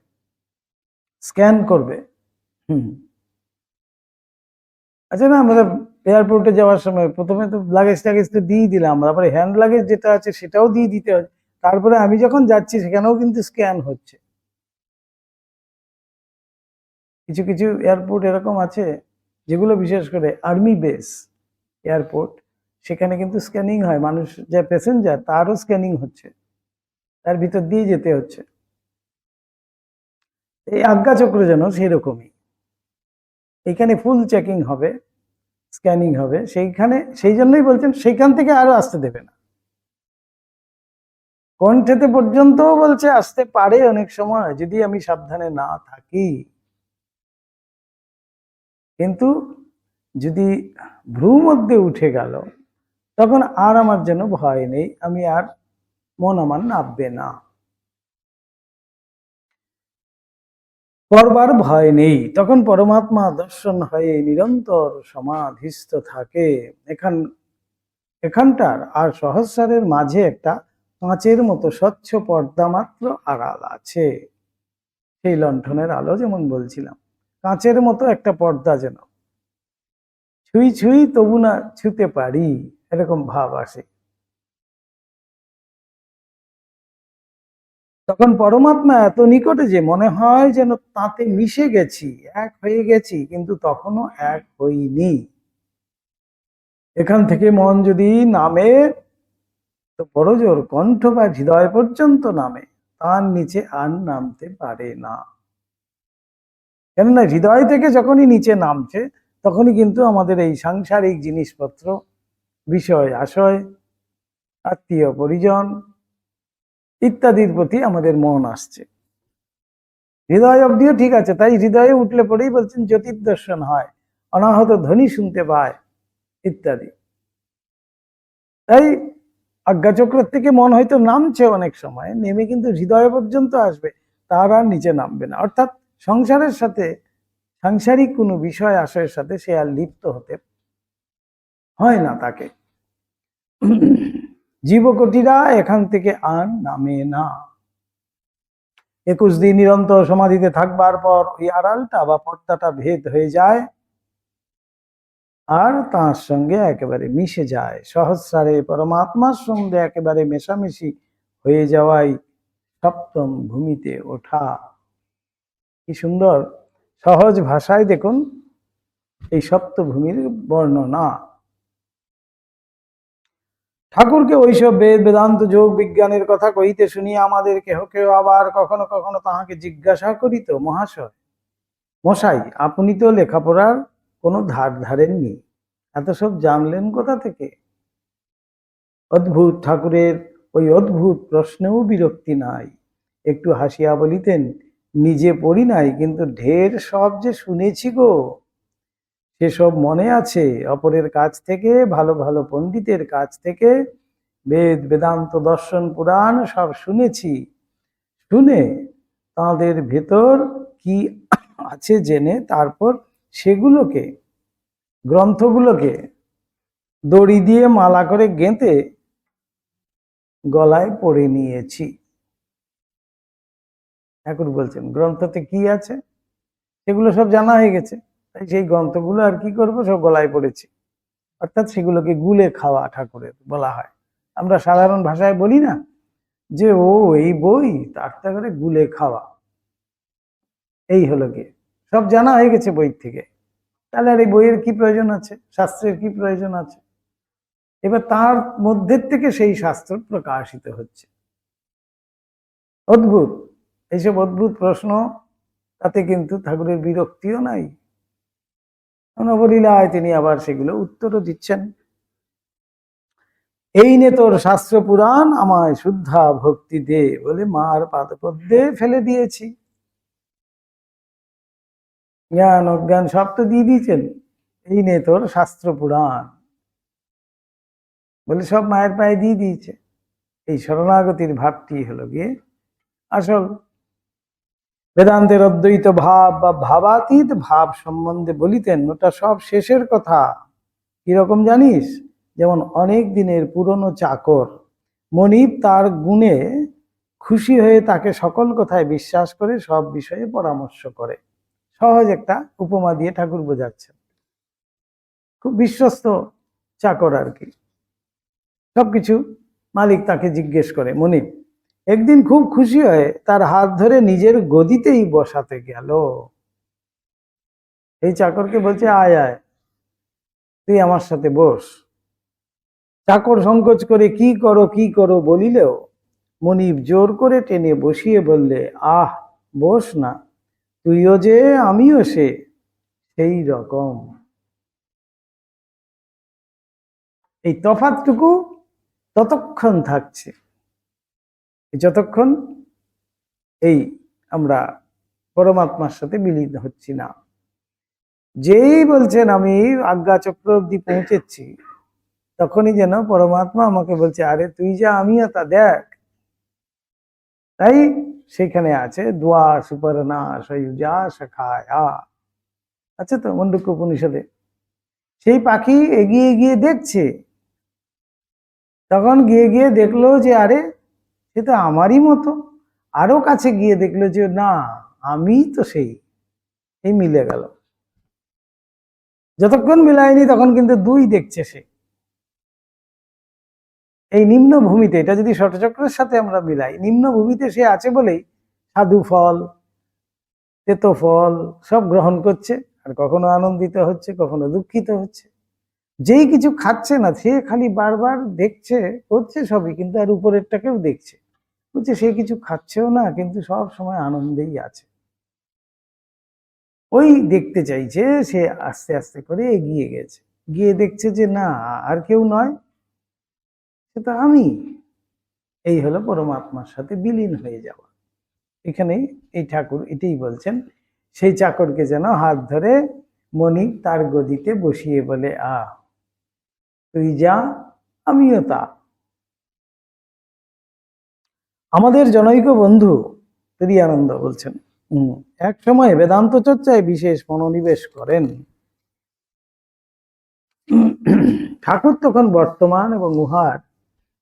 স্ক্যান করবে। আচ্ছা না, আমরা এয়ারপোর্টে যাওয়ার সময় প্রথমে তো লাগেজ টাগেজ তো দিয়ে দিলাম, তারপরে হ্যান্ড লাগেজ যেটা আছে সেটাও দিয়ে দিতে হয়, তারপরে আমি যখন যাচ্ছি সেখানেও কিন্তু স্ক্যান হচ্ছে। কিছু কিছু এয়ারপোর্ট এরকম আছে যেগুলো বিশেষ করে আর্মি বেস এয়ারপোর্ট, সেখানে কিন্তু স্ক্যানিং হয়, মানুষ যে প্যাসেঞ্জার তারও স্ক্যানিং হচ্ছে, তার ভিতর দিয়ে যেতে হচ্ছে। এই আজ্ঞাচক্র যেন সেরকমই, এখানে ফুল চেকিং হবে, স্ক্যানিং হবে, সেইখানে সেই জন্যই বলছেন সেইখান থেকে আরো আসতে দেবে না। কণ্ঠেতে পর্যন্ত বলছে আসতে পারে অনেক সময় যদি আমি সাবধানে না থাকি, কিন্তু যদি ভ্রু মধ্যে উঠে গেল তখন আর আমার যেন ভয় নেই, আমি আর মন আমার নাববে না, করবার ভয় নেই, তখন পরমাত্মা দর্শন হয়ে নিরন্তর সমাধিস্থ থাকে। এখানটার আর সহস্রারের মাঝে একটা কাঁচের মতো স্বচ্ছ পর্দা মাত্র আড়াল আছে, সেই লণ্ঠনের আলো যেমন বলছিলাম, কাঁচের মতো একটা পর্দা, যেন ছুঁই ছুঁই তবু না ছুঁতে পারি, এরকম ভাব আসে। তখন পরমাত্মা এত নিকটে যে মনে হয় যেন তাতে মিশে গেছি, এক হয়ে গেছি, কিন্তু তখনও এক হইনি। এখান থেকে মন যদি নামে তো বড় জোর কণ্ঠ বা হৃদয় পর্যন্ত নামে, তার নিচে আর নামতে পারে না। কেননা হৃদয় থেকে যখনই নিচে নামছে তখনই কিন্তু আমাদের এই সাংসারিক জিনিসপত্র, বিষয় আশয়, আত্মীয় পরিজন ইত্যাদির প্রতি আমাদের মন আসছে। হৃদয় অব্দিও ঠিক আছে, তাই হৃদয়ে উঠলে পরেই বলছেন জ্যোতির্দর্শন হয়, অনাহত ধ্বনি শুনতে পায় ইত্যাদি। তাই আজ্ঞাচক্র থেকে মন হয়তো নামছে অনেক সময়, নেমে কিন্তু হৃদয় পর্যন্ত আসবে, তার আর নিচে নামবে না। অর্থাৎ সংসারের সাথে, সাংসারিক কোনো বিষয় আশয়ের সাথে সে আর লিপ্ত হতে হয় না তাকে। জীবকোটিরা এখান থেকে আর নামে না। 21 দিন নিরন্তর সমাধিতে থাকবার পর ওই আড়ালটা বা পর্দাটা ভেদ হয়ে যায় আর তার সঙ্গে একেবারে মিশে যায়, সহস্রারে পরমাত্মার সঙ্গে একেবারে মেশামেশি হয়ে যাওয়াই সপ্তম ভূমিতে ওঠা। কি সুন্দর সহজ ভাষায় দেখুন এই সপ্তভূমির বর্ণনা। ঠাকুরকে ওইসব বেদ বেদান্ত যোগ বিজ্ঞানের কথা কইতে শুনিয়া আমাদের কেহ কেউ আবার কখনো কখনো তাহাকে জিজ্ঞাসা করিত, মহাশয় মশাই আপনি তো লেখাপড়ার কোনো ধার ধারেননি, এত সব জানলেন কোথা থেকে? অদ্ভুত ঠাকুরের ওই অদ্ভুত প্রশ্নেও বিরক্তি নাই, একটু হাসিয়া বলিতেন, নিজে পড়ি নাই কিন্তু ঢের সব যে শুনেছি গো, সেসব মনে আছে অপরের কাছ থেকে, ভালো ভালো পণ্ডিতের কাছ থেকে, বেদ বেদান্ত দর্শন পুরাণ সব শুনেছি, শুনে তাদের ভেতর কি আছে জেনে তারপর সেগুলোকে, গ্রন্থগুলোকে দড়ি দিয়ে মালা করে গেঁথে গলায় পরে নিয়েছি। ঠাকুর বলছেন গ্রন্থতে কি আছে সেগুলো সব জানা হয়ে গেছে, তাই সেই গ্রন্থগুলো আর কি করব, সব গলায় পড়েছি। অর্থাৎ সেগুলোকে গুলে খাওয়া ঠাকুরের বলা হয়। আমরা সাধারণ ভাষায় বলি না যে ও এই বই, তার করে গুলে খাওয়া, এই হলো কি, সব জানা হয়ে গেছে বই থেকে, তাহলে আর এই বইয়ের কি প্রয়োজন আছে, শাস্ত্রের কি প্রয়োজন আছে? এবার তার মধ্যে থেকে সেই শাস্ত্র প্রকাশিত হচ্ছে। অদ্ভুত এইসব অদ্ভুত প্রশ্ন, তাতে কিন্তু ঠাকুরের বিরক্তিও নাই, অনবলীলায় তিনি আবার সেগুলো উত্তরও দিচ্ছেন। এই নে তোর শাস্ত্র পুরাণ আমায় শুদ্ধা ভক্তি দে বলে মার পাদপদ্মে ফেলে দিয়েছি। জ্ঞান অজ্ঞান সব তো দিয়ে দিয়েছেন, এই নে তোর শাস্ত্র পুরাণ বলে সব মায়ের পায়ে দিয়ে দিয়েছে। এই শরণাগতির ভাবটি হলো গিয়ে আসল। বেদান্তের অদ্বৈত ভাব বা ভাবাতীত ভাব সম্বন্ধে বলিতেন, ওটা সব শেষের কথা। কিরকম জানিস? যেমন অনেক দিনের পুরনো চাকর মনিব তার গুণে খুশি হয়ে তাকে সকল কথায় বিশ্বাস করে সব বিষয়ে পরামর্শ করে। সহজ একটা উপমা দিয়ে ঠাকুর বোঝাচ্ছেন, খুব বিশ্বস্ত চাকর আর কি, সবকিছু মালিক তাকে জিজ্ঞেস করে। মনিব একদিন খুব খুশি হয়ে তার হাত ধরে নিজের গদিতেই বসাতে গেল। এই চাকরকে বলছে, আয় আয়, তুই আমার সাথে বস। চাকর সংকোচ করে কি করো বলিলেও মনিব জোর করে টেনে বসিয়ে বললে, আহ, বস না, তুইও যে আমিও সে, সেই রকম। এই তফাৎটুকু ততক্ষণ থাকছে যতক্ষণ এই আমরা পরমাত্মার সাথে মিলিত হচ্ছি না। যেই বলছেন আমি আজ্ঞা চক্র অব্দি পৌঁছেছি, তখনই যেন পরমাত্মা আমাকে বলছে, আরে তুই যা আমিও তা দেখ। তাই সেখানে আছে দোয়া সুপর্ণা সয়ুজা শাখায়া, আছে তো মন্ডুক্য উপনিষদে। সেই পাখি এগিয়ে গিয়ে দেখছে, তখন গিয়ে গিয়ে দেখলো যে আরে সে তো আমারই মতো। আরো কাছে গিয়ে দেখলো যে না, আমি তো সেই, এই মিলে গেল। যতক্ষণ মিলায়নি তখন কিন্তু দুই দেখছে সে। এই নিম্ন ভূমিতে, এটা যদি ষটচক্রের সাথে আমরা মিলাই, নিম্ন ভূমিতে সে আছে বলেই সাধু ফল, তেতো ফল সব গ্রহণ করছে, আর কখনো আনন্দিত হচ্ছে, কখনো দুঃখিত হচ্ছে। যেই কিছু খাচ্ছে না, সে খালি বারবার দেখছে, করছে সবই, কিন্তু আর উপরেরটাকেও দেখছে, বলছে সে কিছু খাচ্ছেও না, কিন্তু সব সময় আনন্দেই আছে। ওই দেখতে চাইছে, সে আস্তে আস্তে করে এগিয়ে গেছে, গিয়ে দেখছে যে না, আর কেউ নয়, সেটা আমি। এই হলো পরমাত্মার সাথে বিলীন হয়ে যাওয়া। এখানে এই ঠাকুর এটাই বলছেন। সেই চাকরকে যেন হাত ধরে মণি তার গদিতে বসিয়ে বলে, তুই যা আমিও তা। আমাদের জনৈক বন্ধু তুরীয়ানন্দ বলছেন, এক সময় বেদান্ত চর্চায় বিশেষ মনোনিবেশ করেন। ঠাকুর তখন বর্তমান এবং উহার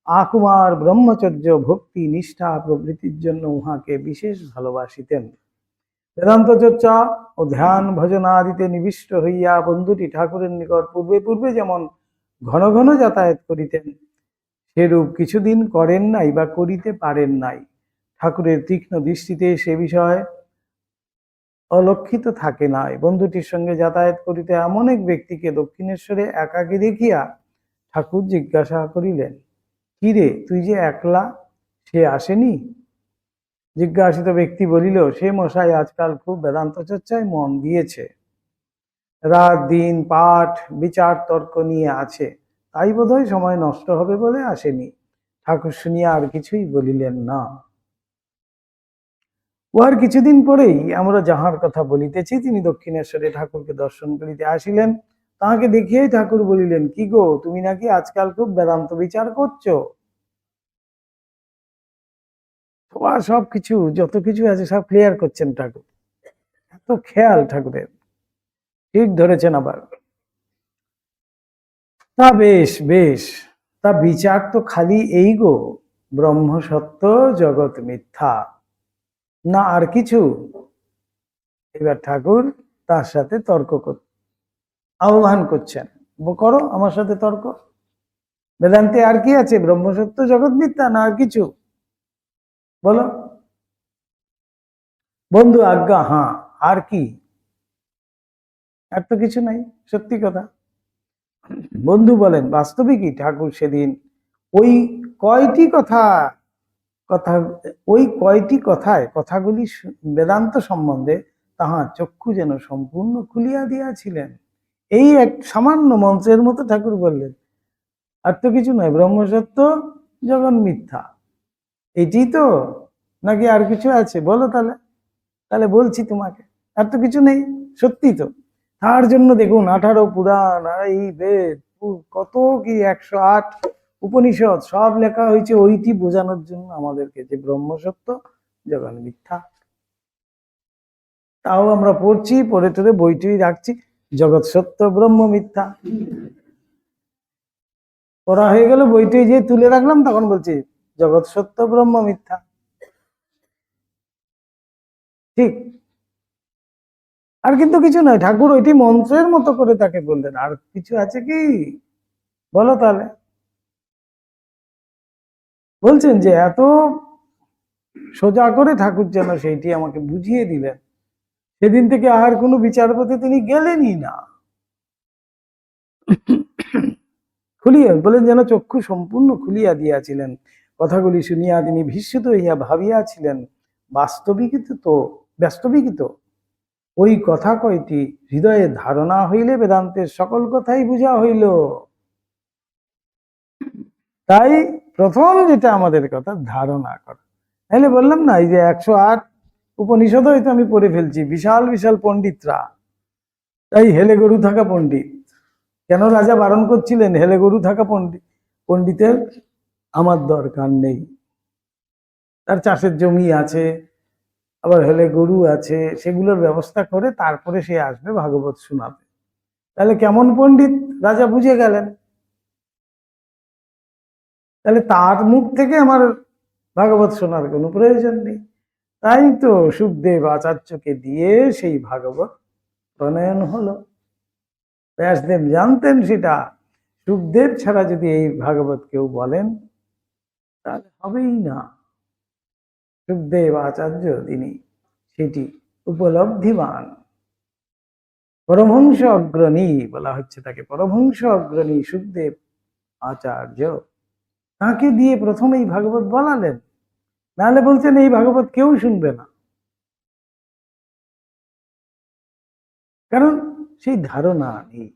আকুমার ব্রহ্মচর্য ভক্তি নিষ্ঠা প্রভৃতির জন্য উহাকে বিশেষ ভালোবাসিতেন। বেদান্ত চর্চা ও ধ্যান ভজনাদিতে নিবিষ্ট হইয়া বন্ধুটি ঠাকুরের নিকট পূর্বে পূর্বে যেমন ঘন ঘন যাতায়াত করিতেন, সেরূপ কিছুদিন করেন নাই বা করিতে পারেন নাই। ঠাকুরের তীক্ষ্ণ দৃষ্টিতে সে বিষয় অলক্ষিত থাকে নাই। বন্ধুটির সঙ্গে যাতায়াত করিতে এমন এক ব্যক্তিকে দক্ষিণেশ্বরে একাকী দেখিয়া ঠাকুর জিজ্ঞাসা করিলেন, কি রে, তুই যে একলা, সে আসেনি? জিজ্ঞাসিত ব্যক্তি বলিল, সে মশাই আজকাল খুব বেদান্ত চর্চায় মন দিয়েছে, রাত দিন পাঠ বিচার তর্ক নিয়ে আছে, তাই বোধহয় সময় নষ্ট হবে বলে আসেনি। ঠাকুর শুনিয়া আর কিছুই বলিলেন না। উহার কিছুদিন পরেই আমরা যাহার কথা বলিতেছি, তিনি দক্ষিণেশ্বরে ঠাকুরকে দর্শন করিতে আসিলেন। তাহাকে দেখিয়াই ঠাকুর বলিলেন, কি গো, তুমি নাকি আজকাল খুব বেদান্ত বিচার করছো? সব কিছু, যত কিছু আছে সব ক্লিয়ার করছেন ঠাকুর। এত খেয়াল ঠাকুরের, ঠিক ধরেছেন আবার। তা বেশ বেশ, তা বিচার তো খালি এই গো, ব্রহ্ম সত্য জগৎ মিথ্যা, না আর কিছু? এবার ঠাকুর তার সাথে তর্ক আহ্বান করছেন, করো আমার সাথে তর্ক। বেদান্তে আর কি আছে, ব্রহ্ম সত্য জগৎ মিথ্যা, না আর কিছু? বলো। বন্ধু আজ্ঞা, হ্যাঁ, আর কি? আর তো কিছু নাই, সত্যি কথা। বন্ধু বলেন, বাস্তবিকই ঠাকুর সেদিন ওই কয়টি কথা কথা ওই কয়টি কথায় কথাগুলি বেদান্ত সম্বন্ধে তাহার চক্ষু যেন সম্পূর্ণ খুলিয়া দিয়াছিলেন। এই এক সামান্য মন্ত্রের মতো ঠাকুর বললেন, আর তো কিছু নয়, ব্রহ্মসত্য জগৎ মিথ্যা, এটি তো, নাকি আর কিছু আছে? বলো তাহলে। তাহলে বলছি তোমাকে, আর তো কিছু নেই, সত্যি তো। তার জন্য দেখুন 18 পুরাণ আর এই বেদ, কত কি 108 উপনিষদ সব লেখা হয়েছে ওইটি বোঝানোর জন্য আমাদেরকে, যে ব্রহ্ম সত্য জগৎ মিথ্যা। তাও আমরা পড়ছি, পড়ে টরে বইটই রাখছি, জগৎ সত্য ব্রহ্ম মিথ্যা। পড়া হয়ে গেল, বইটই যে তুলে রাখলাম, তখন বলছি জগৎ সত্য ব্রহ্ম মিথ্যা। ঠিক। আর কিন্তু কিছু নয়, ঠাকুর ওইটি মন্ত্রের মতো করে তাকে বললেন, আর কিছু আছে কি? বলো তাহলে। বলছেন যে এত সোজা করে ঠাকুর যেন সেইটি আমাকে বুঝিয়ে দিলেন, সেদিন থেকে আর কোনো বিচারপতি তিনি গেলেনই না। খুলিয়া বলেন যেন চক্ষু সম্পূর্ণ খুলিয়া দিয়াছিলেন। কথাগুলি শুনিয়া তিনি বিস্মিত হইয়া ভাবিয়াছিলেন, বাস্তবিকই তো ওই কথা কয়টি হৃদয়ে ধারণা হইলে বেদান্তের সকল কথাই বুঝা হইল। তাই প্রথম যেটা আমাদের কথা ধারণা করা। তাহলে বললাম না, এই যে 108 উপনিষদ হয়তো আমি পড়ে ফেলছি, বিশাল বিশাল পণ্ডিতরা, তাই হেলে গরু থাকা পণ্ডিত। কেন রাজা বারণ করছিলেন? হেলে গরু থাকা পণ্ডিতের আমার দরকার নেই। তার চাষের জমি আছে, আবার হেলে গরু আছে, সেগুলোর ব্যবস্থা করে তারপরে সে আসবে ভাগবত শোনাবে। তাহলে কেমন পণ্ডিত রাজা বুঝে গেলেন। তাহলে তার মুখ থেকে আমার ভাগবত শোনার কোনো প্রয়োজন নেই। তাই তো সুখদেব আচার্যকে দিয়ে সেই ভাগবত প্রণয়ন হলো। ব্যাসদেব জানতেন সেটা, সুখদেব ছাড়া যদি এই ভাগবত কেউ বলেন তাহলে হবেই না। সুখদেব আচার্য তিনি সেটি উপলব্ধিমান। পরমহংস অগ্রণী বলা হচ্ছে তাকে, পরমহংস অগ্রণী সুখদেব আচার্য, তাকে দিয়ে প্রথম এই ভাগবত বলালেন। নাহলে বলছেন এই ভাগবত কেউ শুনবে না, কারণ সেই ধারণা নেই।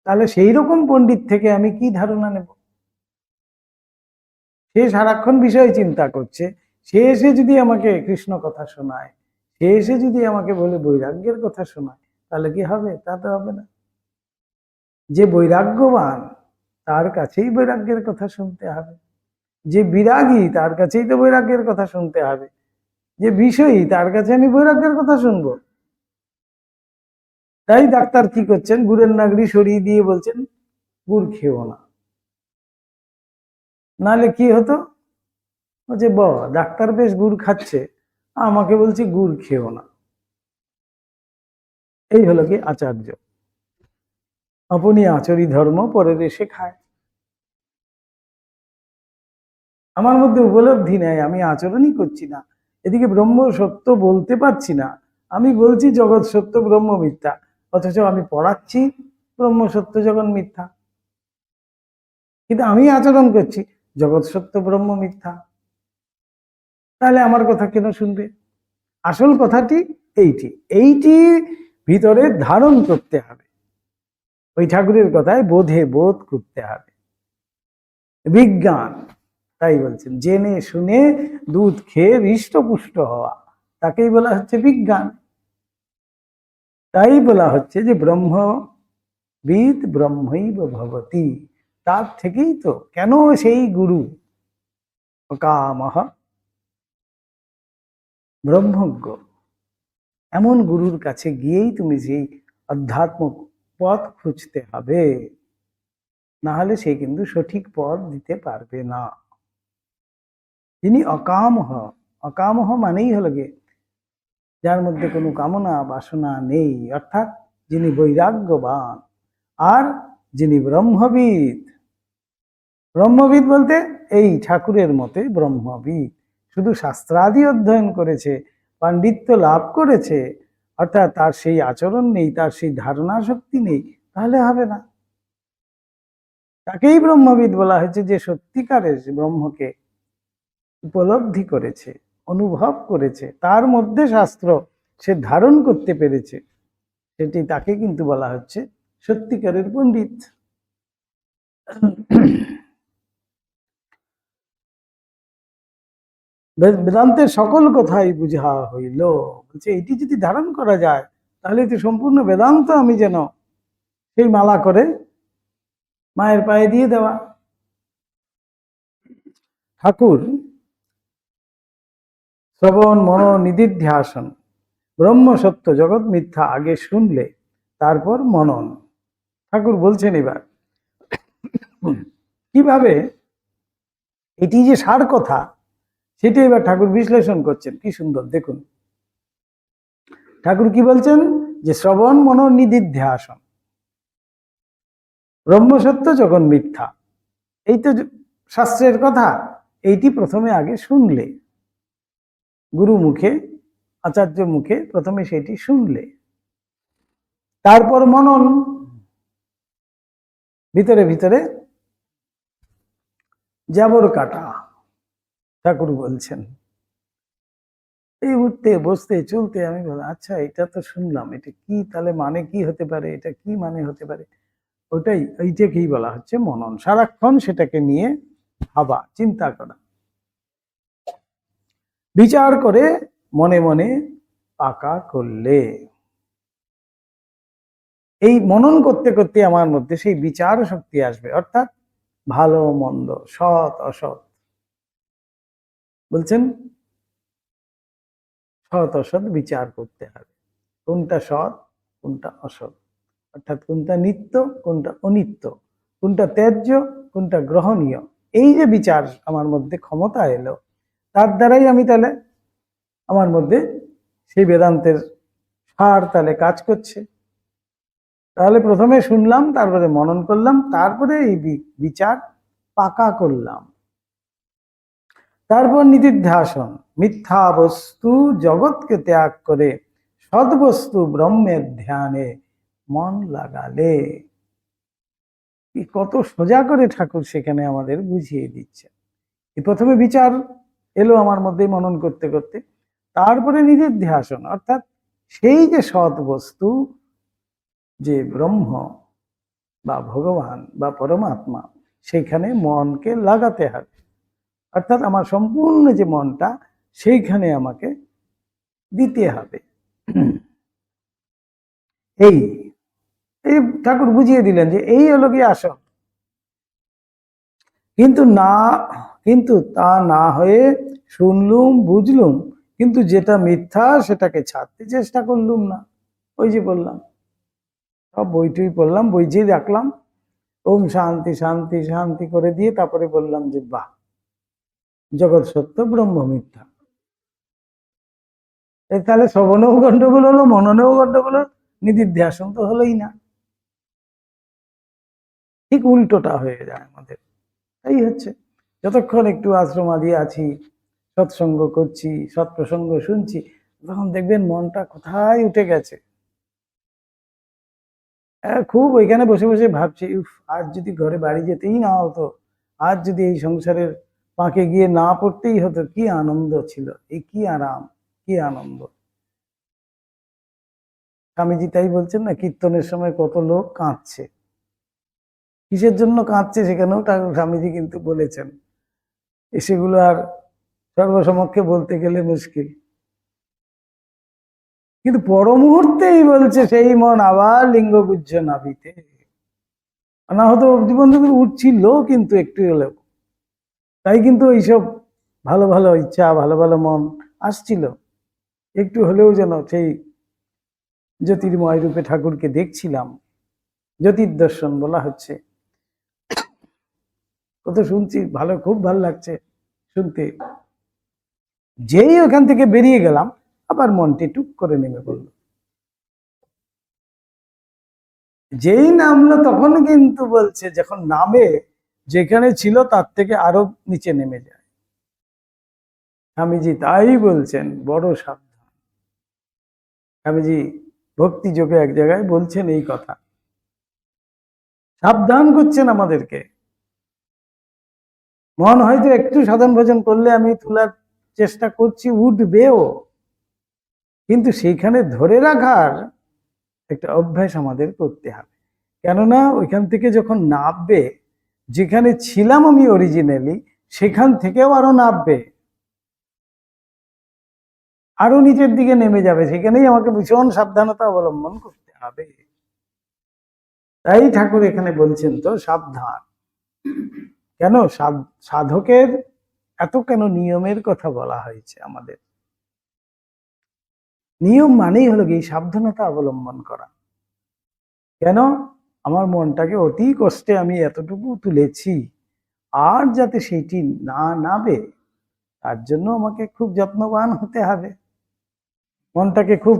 তাহলে সেই রকম পণ্ডিত থেকে আমি কি ধারণা নেব? সে সারাক্ষণ বিষয় চিন্তা করছে, সে এসে যদি আমাকে কৃষ্ণ কথা শোনায়, সে এসে যদি আমাকে বলে বৈরাগ্যের কথা শোনায়, তাহলে কি হবে? তা তো হবে না। যে বৈরাগ্যবান তার কাছেই বৈরাগ্যের কথা শুনতে হবে, যে বিরাগী তার কাছেই তো বৈরাগ্যের কথা শুনতে হবে, যে বিষয়ী তার কাছে আমি বৈরাগ্যের কথা শুনবো। তাই ডাক্তার কি করছেন? গুড়ের নাগড়ি সরিয়ে দিয়ে বলছেন গুড় খেও না। নাহলে কি হতো? যে ডাক্তার বেশ গুড় খাচ্ছে, আমাকে বলছি গুড় খেও না। এই হলো কি আচার্য, আপনি আচরি ধর্ম পরের এসে খায়। আমার মধ্যে উপলব্ধি নেই, আমি আচরণই করছি না, এদিকে ব্রহ্ম সত্য বলতে পারছি না। আমি বলছি জগৎ সত্য ব্রহ্ম মিথ্যা, অথচ আমি পড়াচ্ছি ব্রহ্ম সত্য জগৎ মিথ্যা, কিন্তু আমি আচরণ করছি জগৎ সত্য ব্রহ্ম মিথ্যা। তাহলে আমার কথা কেন শুনবে? আসল কথাটি এইটি ভিতরে ধারণ করতে হবে। ওই ঠাকুরের কথায় বোধে বোধ করতে হবে। বিজ্ঞান, তাই বলছেন জেনে শুনে দুধ খেয়ে হৃষ্টপুষ্ট হওয়া, তাকেই বলা হচ্ছে বিজ্ঞান। তাই বলা হচ্ছে যে ব্রহ্মবিদ ব্রহ্মৈব ভবতি, তার থেকেই তো। কেন? সেই গুরু কামহ ব্রহ্মজ্ঞ, এমন গুরুর কাছে গিয়েই তুমি সেই অধ্যাত্ম পথ খুঁজতে হবে, না হলে সে কিন্তু সঠিক পথ দিতে পারবে না। যিনি অকামহ, অকামহ মানেই হলো গিয়ে যার মধ্যে কোনো কামনা বাসনা নেই, অর্থাৎ যিনি বৈরাগ্যবান, আর যিনি ব্রহ্মবিদ। ব্রহ্মবিদ বলতে এই ঠাকুরের মতে ব্রহ্মবিদ, শুধু শাস্ত্রাদি অধ্যয়ন করেছে, পাণ্ডিত্য লাভ করেছে, অর্থাৎ তার সেই আচরণ নেই, তার সেই ধারণা শক্তি নেই, তাহলে হবে না। তাকেই ব্রহ্মবিদ বলা হয়েছে, যে সত্যিকারের ব্রহ্মকে উপলব্ধি করেছে, অনুভব করেছে, তার মধ্যে শাস্ত্র সে ধারণ করতে পেরেছে, সেটি তাকে কিন্তু বলা হচ্ছে সত্যিকারের পণ্ডিত। বেদান্তের সকল কথাই বুঝা হইল। বলছে এটি যদি ধারণ করা যায় তাহলে তো সম্পূর্ণ বেদান্ত আমি যেন সেই মালা করে মায়ের পায়ে দিয়ে দেওয়া। ঠাকুর শ্রবণ মন নিদিধ্যাসন, ব্রহ্ম সত্য জগৎ মিথ্যা আগে শুনলে তারপর মনন। ঠাকুর বলছেন এবার কিভাবে এটি যে সার কথা, সেটা এবার ঠাকুর বিশ্লেষণ করছেন। কি সুন্দর দেখুন, ঠাকুর কি বলছেন? যে শ্রবণ মন নিদিধ্যাসন, ব্রহ্ম সত্য জগৎ মিথ্যা, এই তো শাস্ত্রের কথা। এইটি প্রথমে আগে শুনলে, গুরু মুখে আচার্য মুখে প্রথমে সেটি শুনলে, তারপর মনন, ভিতরে ভিতরে জাবর কাটা। ঠাকুর বলছেন এই উঠতে বসতে চলতে আমি বললাম আচ্ছা এটা তো শুনলাম, এটা কি তাহলে মানে কি হতে পারে, এটা কি মানে হতে পারে, এইটাকেই বলা হচ্ছে মনন। সারাক্ষণ সেটাকে নিয়ে ভাবা, চিন্তা করা, বিচার করে মনে মনে পাকা করলে। এই মনন করতে করতে আমার মধ্যে সেই বিচার শক্তি আসবে, অর্থাৎ ভালো মন্দ, সৎ অসৎ, বলছেন সৎ অসৎ বিচার করতে হবে, কোনটা সৎ কোনটা অসৎ, অর্থাৎ কোনটা নিত্য কোনটা অনিত্য, কোনটা ত্যায্য কোনটা গ্রহণীয়। এই যে বিচার আমার মধ্যে ক্ষমতা এলো, তার দ্বারাই আমি তাহলে আমার মধ্যে সেই বেদান্তের সার তাহলে কাজ করছে। তাহলে প্রথমে শুনলাম, তারপরে মনন করলাম, তারপরে এই বিচার পাকা করলাম। তারপর নিদিধ্যাসন, মিথ্যা বস্তু জগৎকে ত্যাগ করে সদ্বস্তু ব্রহ্মের ধ্যানে মন লাগালে। কত সোজা করে ঠাকুর সেখানে আমাদের বুঝিয়ে দিচ্ছে। প্রথমে বিচার এলো আমার মধ্যে মনন করতে করতে, তারপরে নিদিধ্যাসন, অর্থাৎ সেই যে সৎ বস্তু, যে ব্রহ্ম বা ভগবান বা পরমাত্মা, সেইখানে মনকে লাগাতে হবে। অর্থাৎ আমার সম্পূর্ণ যে মনটা সেইখানে আমাকে দিতে হবে। এই এই ঠাকুর বুঝিয়ে দিলেন যে এই হলো কি আসল। কিন্তু তা না হয়ে শুনলুম বুঝলুম, কিন্তু যেটা মিথ্যা সেটাকে ছাড়তে চেষ্টা করলুম না। ওই যে বললাম, সব বইটুই পড়লাম, বই যে রাখলাম, ওম শান্তি শান্তি শান্তি করে দিয়ে তারপরে বললাম যে বাহ, জগৎ সত্য ব্রহ্ম মিথ্যা। তাহলে শ্রবণেও গন্ডগোল হলো, মননেও গন্ডগোল হলো, নিদিধ্যাসন তো হলোই না। ঠিক উল্টোটা হয়ে যায় আমাদের। এই হচ্ছে, যতক্ষণ একটু আশ্রম আদি আছি, সৎসঙ্গ করছি, সৎপ্রসঙ্গ শুনছি, তখন দেখবেন মনটা কোথায় উঠে গেছে। খুব ওইখানে বসে বসে ভাবছি, আজ যদি ঘরে বাড়ি যেতেই না হতো, আজ যদি এই সংসারের পাকে গিয়ে না পড়তেই হতো, কি আনন্দ ছিল, এই কি আরাম, কি আনন্দ। স্বামীজি তাই বলছেন না, কীর্তনের সময় কত লোক কাঁদছে, কিসের জন্য কাঁদছে সেখানেও স্বামীজি কিন্তু বলেছেন। সেগুলো আর সর্বসমক্ষে বলতে গেলে মুশকিল, কিন্তু পর মুহূর্তেই বলছে সেই মন আবার লিঙ্গগুজ্জ নাভিতে। অনাহত জীবন থেকে উঠছিল কিন্তু একটু হলেও, তাই কিন্তু এইসব ভালো ভালো ইচ্ছা, ভালো ভালো মন আসছিল, একটু হলেও যেন সেই জ্যোতির্ময় রূপে ঠাকুরকে দেখছিলাম। জ্যোতির্দর্শন বলা হচ্ছে। কত শুনছি, ভালো, খুব ভালো লাগছে শুনতে। যেই ওখান থেকে বেরিয়ে গেলাম, আবার মনটি টুক করে নেমে পড়ল। যেই নামলো তখন কিন্তু বলছে, যখন নামে যেখানে ছিল তার থেকে আরো নিচে নেমে যায়। স্বামীজি তাই বলছেন, বড় সাবধান। স্বামীজি ভক্তি যোগে এক জায়গায় বলছেন এই কথা, সাবধান করছেন আমাদেরকে। মন হয়তো একটু সাধন ভজন করলে আমি তোলার চেষ্টা করছি, উঠবেও, কিন্তু সেইখানে ধরে রাখার একটা অভ্যাস আমাদের করতে হবে। কেননা ওইখান থেকে যখন নামবে, যেখানে ছিলাম আমি অরিজিনালি, সেখান থেকেও আরো নামবে, আরো নিচের দিকে নেমে যাবে, সেখানেই আমাকে ভীষণ সাবধানতা অবলম্বন করতে হবে। তাই ঠাকুর এখানে বলছেন তো সাবধান। কেন সাধকের এত কেন নিয়মের কথা বলা হয়েছে আমাদের? নিয়ম মানেই হলো কি সাবধানতা অবলম্বন করা। কেন? আমার মনটাকে অতি কষ্টে আমি এতটুকু তুলেছি, আর যাতে সেইটি না নাবে, তার জন্য আমাকে খুব যত্নবান হতে হবে। মনটাকে খুব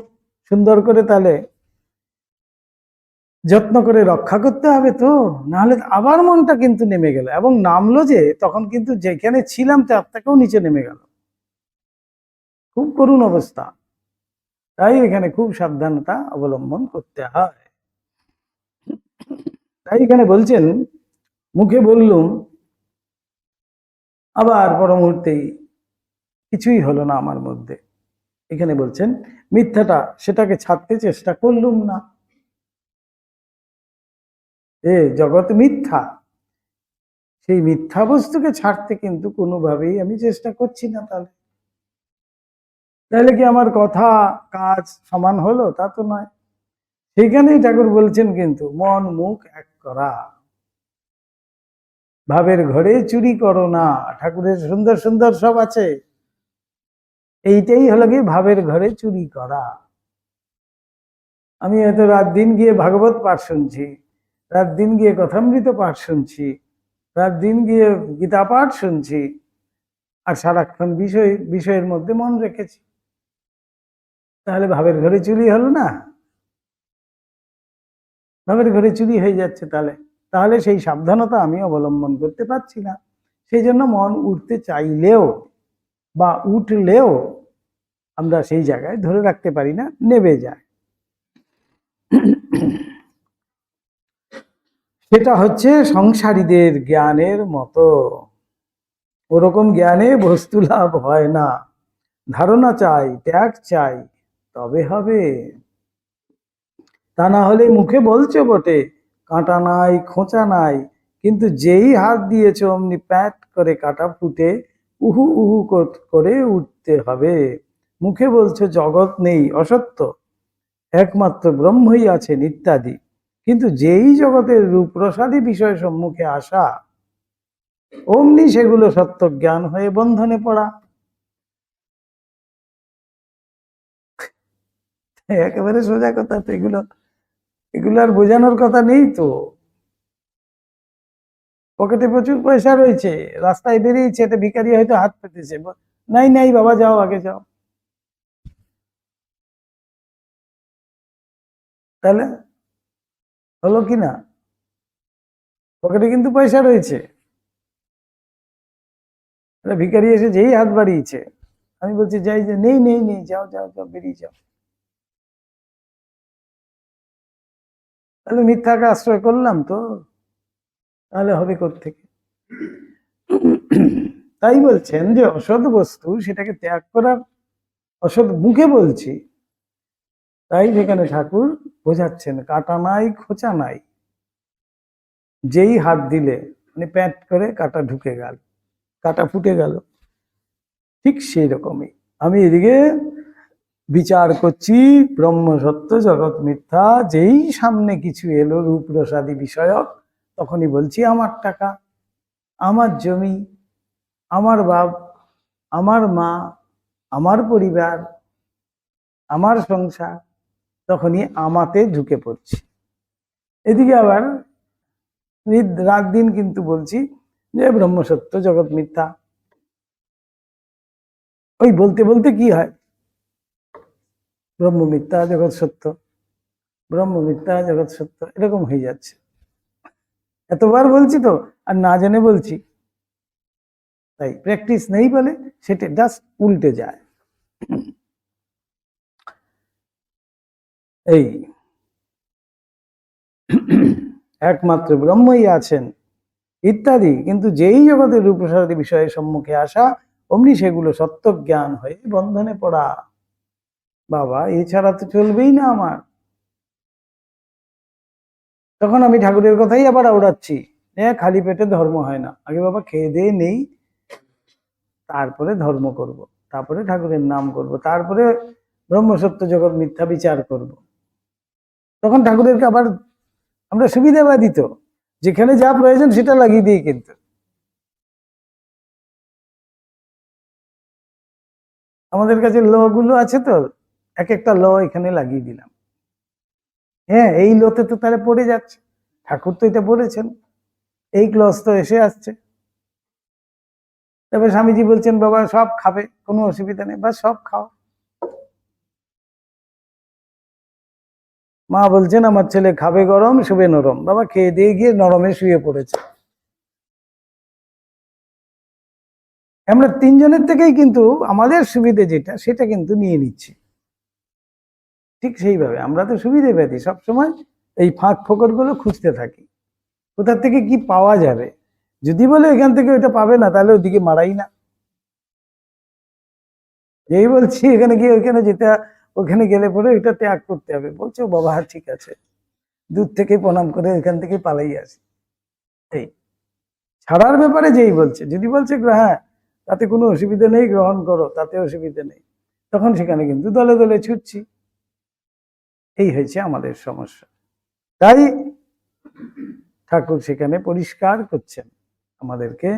সুন্দর করে তাহলে যত্ন করে রক্ষা করতে হবে, তো নাহলে আবার মনটা কিন্তু নেমে গেল, এবং নামলো যে তখন কিন্তু যেখানে ছিলাম তার থেকেও নিচে নেমে গেল। খুব করুণ অবস্থা। তাই এখানে খুব সাবধানতা অবলম্বন করতে হয়। তাই এখানে বলছেন, মুখে বললুম, আবার পর মুহূর্তেই কিছুই হলো না আমার মধ্যে। এখানে বলছেন মিথ্যাটা, সেটাকে ছাড়তে চেষ্টা করলুম না। জগৎ মিথ্যা, সেই মিথ্যা বস্তুকে ছাড়তে কিন্তু কোনোভাবেই আমি চেষ্টা করছি না। তাহলে কি আমার কথা কাজ সমান হলো? তা তো নয়। সেখানেই ঠাকুর বলছেন কিন্তু মন মুখ এক করা। ভাবের ঘরে চুরি করো না। ঠাকুরের সুন্দর সুন্দর সব আছে, এইটাই হলো কি ভাবের ঘরে চুরি করা। আমি হয়তো রাত দিন গিয়ে ভাগবত পাঠ শুনছি, রাত দিন গিয়ে কথামৃত পাঠ শুনছি, রাত দিন গিয়ে গীতা পাঠ শুনছি, আর সারাক্ষণ বিষয়ের মধ্যে মন রেখেছি। তাহলে ভাবের ঘরে চুরি হলো না? ভাবের ঘরে চুরি হয়ে যাচ্ছে। তাহলে সেই সাবধানতা আমি অবলম্বন করতে পারছি না। সেই জন্য মন উঠতে চাইলেও বা উঠলেও আমরা সেই জায়গায় ধরে রাখতে পারি না, নেবে যায়। সেটা হচ্ছে সংসারীদের জ্ঞানের মতো। ওরকম জ্ঞানে বস্তু লাভ হয় না। ধারণা চাই, ত্যাগ চাই, তবে হবে। তা না হলে মুখে বলছো বটে, কাঁটা নাই খোঁচা নাই, কিন্তু যেই হাত দিয়েছ অমনি প্যাট করে কাটা ফুটে উহু উহু করে উঠতে হবে। মুখে বলছো জগৎ নেই, অসত্য, একমাত্র ব্রহ্মই আছেন ইত্যাদি, কিন্তু যেই জগতের রূপরসাদি বিষয় সম্মুখে আসা, অমনি সেগুলো সত্য জ্ঞান হয়ে বন্ধনে পড়া। একেবারে সোজা কথা তো। এগুলো আর বোঝানোর কথা নেই তো। পকেটে প্রচুর পয়সা রয়েছে, রাস্তায় বেরিয়েছে, একটা ভিখারি হয়তো হাত পেতেছে, নাই নাই বাবা যাও, আগে যাও। তাহলে হলো কি না? পকেটে কিন্তু পয়সা রয়েছে, ভিখারি এসে যেই হাত বাড়িয়েছে, আমি বলছি যাই, যে নেই নেই নেই, যাও যাও যাও, বেরিয়ে যাও। তাহলে মিথ্যাকে আশ্রয় করলাম তো, তাহলে হবে কোত্থেকে? তাই বলছেন যে অসৎ বস্তু সেটাকে ত্যাগ করার, অসৎ মুখে বলছি, তাই যেখানে ঠাকুর বোঝাচ্ছেন কাটা নাই খোঁচা নাই, যেই হাত দিলে মানে প্যাট করে কাটা ঢুকে গেল, কাটা ফুটে গেল। ঠিক সেই রকমই আমি এদিকে বিচার করছি ব্রহ্ম সত্য জগৎ মিথ্যা, যেই সামনে কিছু এলো রূপ রসাদি বিষয়ক, তখনই বলছি আমার টাকা, আমার জমি, আমার বাপ, আমার মা, আমার পরিবার, আমার সংসার, তখনই আমাতে ঢুকে পড়ছি। এদিকে আবার রাত দিন কিন্তু বলছি যে ব্রহ্ম সত্য জগৎ মিথ্যা। ওই বলতে বলতে কি হয়, ব্রহ্ম মিথ্যা জগৎ সত্য, ব্রহ্ম মিথ্যা জগৎ সত্য, এরকম হয়ে যাচ্ছে। এতবার বলছি তো, আর না জেনে বলছি, তাই প্র্যাকটিস নেই বলে সেটা জাস্ট উল্টে যায়। এই একমাত্র ব্রহ্মই আছেন ইত্যাদি, কিন্তু যেই জগতের রূপসারী বিষয়ের সম্মুখে আসা, অমনি সেগুলো সত্য জ্ঞান হয়ে বন্ধনে পড়া। বাবা এছাড়া তো চলবেই না আমার। তখন আমি ঠাকুরের কথাই আবার আওড়াচ্ছি, খালি পেটে ধর্ম হয় না, আগে বাবা খেয়ে দিয়ে নেই, তারপরে ধর্ম করব, তারপরে ঠাকুরের নাম করব, তারপরে ব্রহ্মসত্য জগৎ মিথ্যা বিচার করব। তখন ঠাকুরেরকে আবার আমরা সুবিধাবাদী তো, যেখানে যা প্রয়োজন সেটা লাগিয়ে দিই। কিন্তু আমাদের কাছে ল গুলো আছে তো, এক একটা ল এখানে লাগিয়ে দিলাম। হ্যাঁ, এই লোতে তো তারা পড়ে যাচ্ছে, ঠাকুর তো এটা বলেছেন, এই ক্লস তো এসে আসছে। তারপরে স্বামীজি বলছেন বাবা সব খাবে, কোনো অসুবিধা নেই, বা সব খাও। মা বলছেন আমার ছেলে খাবে গরম, শুবে নরম, বাবা খেয়ে দিয়ে গিয়ে নরমে শুয়ে পড়েছে। আমরা তিনজনের থেকেই কিন্তু আমাদের সুবিধে যেটা সেটা কিন্তু নিয়ে নিচ্ছি। ঠিক সেইভাবে আমরা তো সুবিধেবাদী, সবসময় এই ফাঁক ফোকর গুলো খুঁজতে থাকি, কোথা থেকে কি পাওয়া যাবে। যদি বলে এখান থেকে ওইটা পাবে না, তাহলে ওইদিকে মারাই না। এই বলছি এখানে গিয়ে ওইখানে যেতে, ওখানে গেলে পরে ওইটা ত্যাগ করতে হবে, বলছে ও বাবা ঠিক আছে, দূর থেকে প্রণাম করে এখান থেকে পালাই আসি। এই ছাড়ার ব্যাপারে যেই বলছে, যদি বলছে হ্যাঁ তাতে কোনো অসুবিধা নেই, গ্রহণ করো, তাতে অসুবিধা নেই, তখন সেখানে কিন্তু দলে দলে ছুটছি। এই হয়েছে আমাদের সমস্যা। তাই ঠাকুর সেখানে পরিষ্কার করছেন আমাদেরকে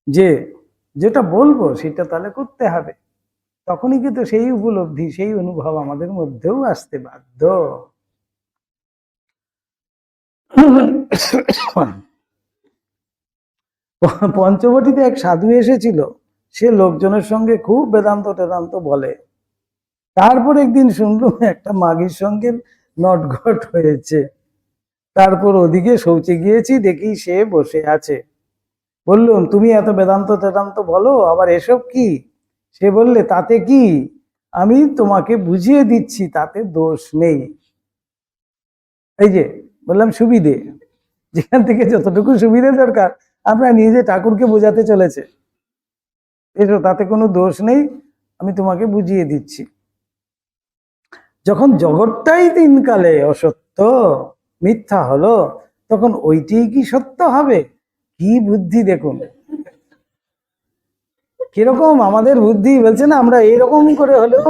যে যেটা বলবো সেটা তাহলে করতে হবে, তখনই কিন্তু সেই উপলব্ধি, সেই অনুভব আমাদের মধ্যেও আসতে বাধ্য। পঞ্চবটিতে এক সাধু এসেছিল, সে লোকজনের সঙ্গে খুব বেদান্ত টেদান্ত বলে। তারপর একদিন শুনলাম একটা মাগির সঙ্গে নটঘট হয়েছে। তারপর ওদিকে শৌচে গিয়েছি, দেখি সে বসে আছে। বললুম তুমি এত বেদান্ত টেদান্ত বলো, আবার এসব কি? সে বললে তাতে কি, আমি তোমাকে বুঝিয়ে দিচ্ছি, তাতে দোষ নেই। এই যে বললাম সুবিধে, যেখান থেকে যতটুকু সুবিধে দরকার আমরা নিজে ঠাকুরকে বোঝাতে চলেছে, এসো তাতে কোনো দোষ নেই, আমি তোমাকে বুঝিয়ে দিচ্ছি। যখন জগৎটাই দিনকালে অসত্য মিথ্যা হলো, তখন ওইটি কি সত্য হবে? কি বুদ্ধি দেখুন, কিরকম আমাদের বুদ্ধি বলছে না, আমরা এরকম করে হলেও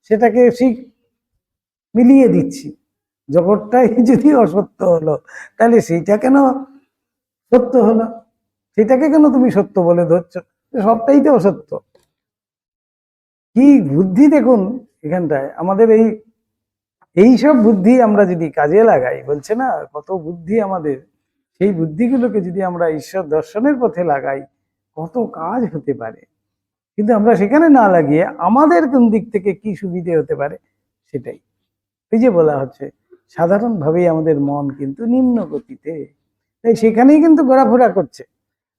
সেটাকে ঠিক মিলিয়ে দিচ্ছি। জগৎটাই যদি অসত্য হলো, তাহলে সেইটা কেন সত্য হলো? সেটাকে কেন তুমি সত্য বলে ধরছো? সবটাই তো অসত্য। কি বুদ্ধি দেখুন এখানটায় আমাদের। এই সব বুদ্ধি আমরা যদি কাজে লাগাই, বলছে না কত বুদ্ধি আমাদের, সেই বুদ্ধিগুলোকে যদি আমরা ঈশ্বর দর্শনের পথে লাগাই, কত কাজ হতে পারে। কিন্তু আমরা সেখানে না লাগিয়ে আমাদের কোন দিক থেকে কি সুবিধে হতে পারে সেটাই। এই যে বলা হচ্ছে সাধারণভাবেই আমাদের মন কিন্তু নিম্ন গতিতে, তাই সেখানেই কিন্তু ঘোরাফেরা করছে।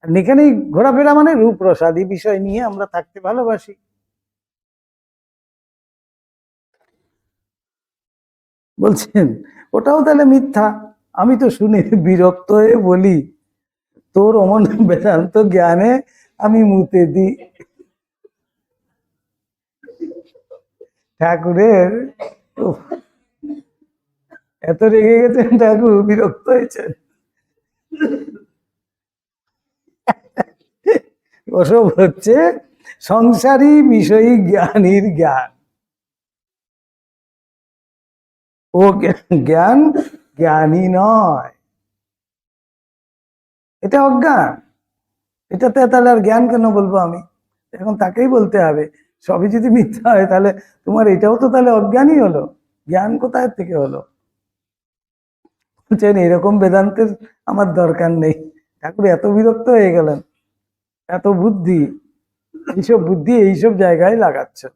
আর এখানেই ঘোরাফেরা মানে রূপ রসাদি বিষয় নিয়ে আমরা থাকতে ভালোবাসি। বলছেন ওটাও তাহলে মিথ্যা। আমি তো শুনে বিরক্ত হয়ে বলি, তোর অমন বেদান্ত জ্ঞানে আমি মুতে দিই। ঠাকুরের উফ, এত রেগে গেছেন ঠাকুর, বিরক্ত হয়েছেন। ওসব হচ্ছে সংসারী বিষয়ী জ্ঞানীর জ্ঞান। ও জ্ঞান জ্ঞানী নয়, এটা অজ্ঞান। এটাতে তাহলে আর জ্ঞান কেন বলবো আমি? এখন তাকেই বলতে হবে, সবই যদি মিথ্যা হয় তাহলে তোমার এটাও তো তাহলে অজ্ঞানই হলো, জ্ঞান কোথায় থেকে হলো? বলছেন এরকম বেদান্তের আমার দরকার নেই। ঠাকুর এত বিরক্ত হয়ে গেলেন, এত বুদ্ধি, এইসব বুদ্ধি এইসব জায়গায় লাগাচ্ছে।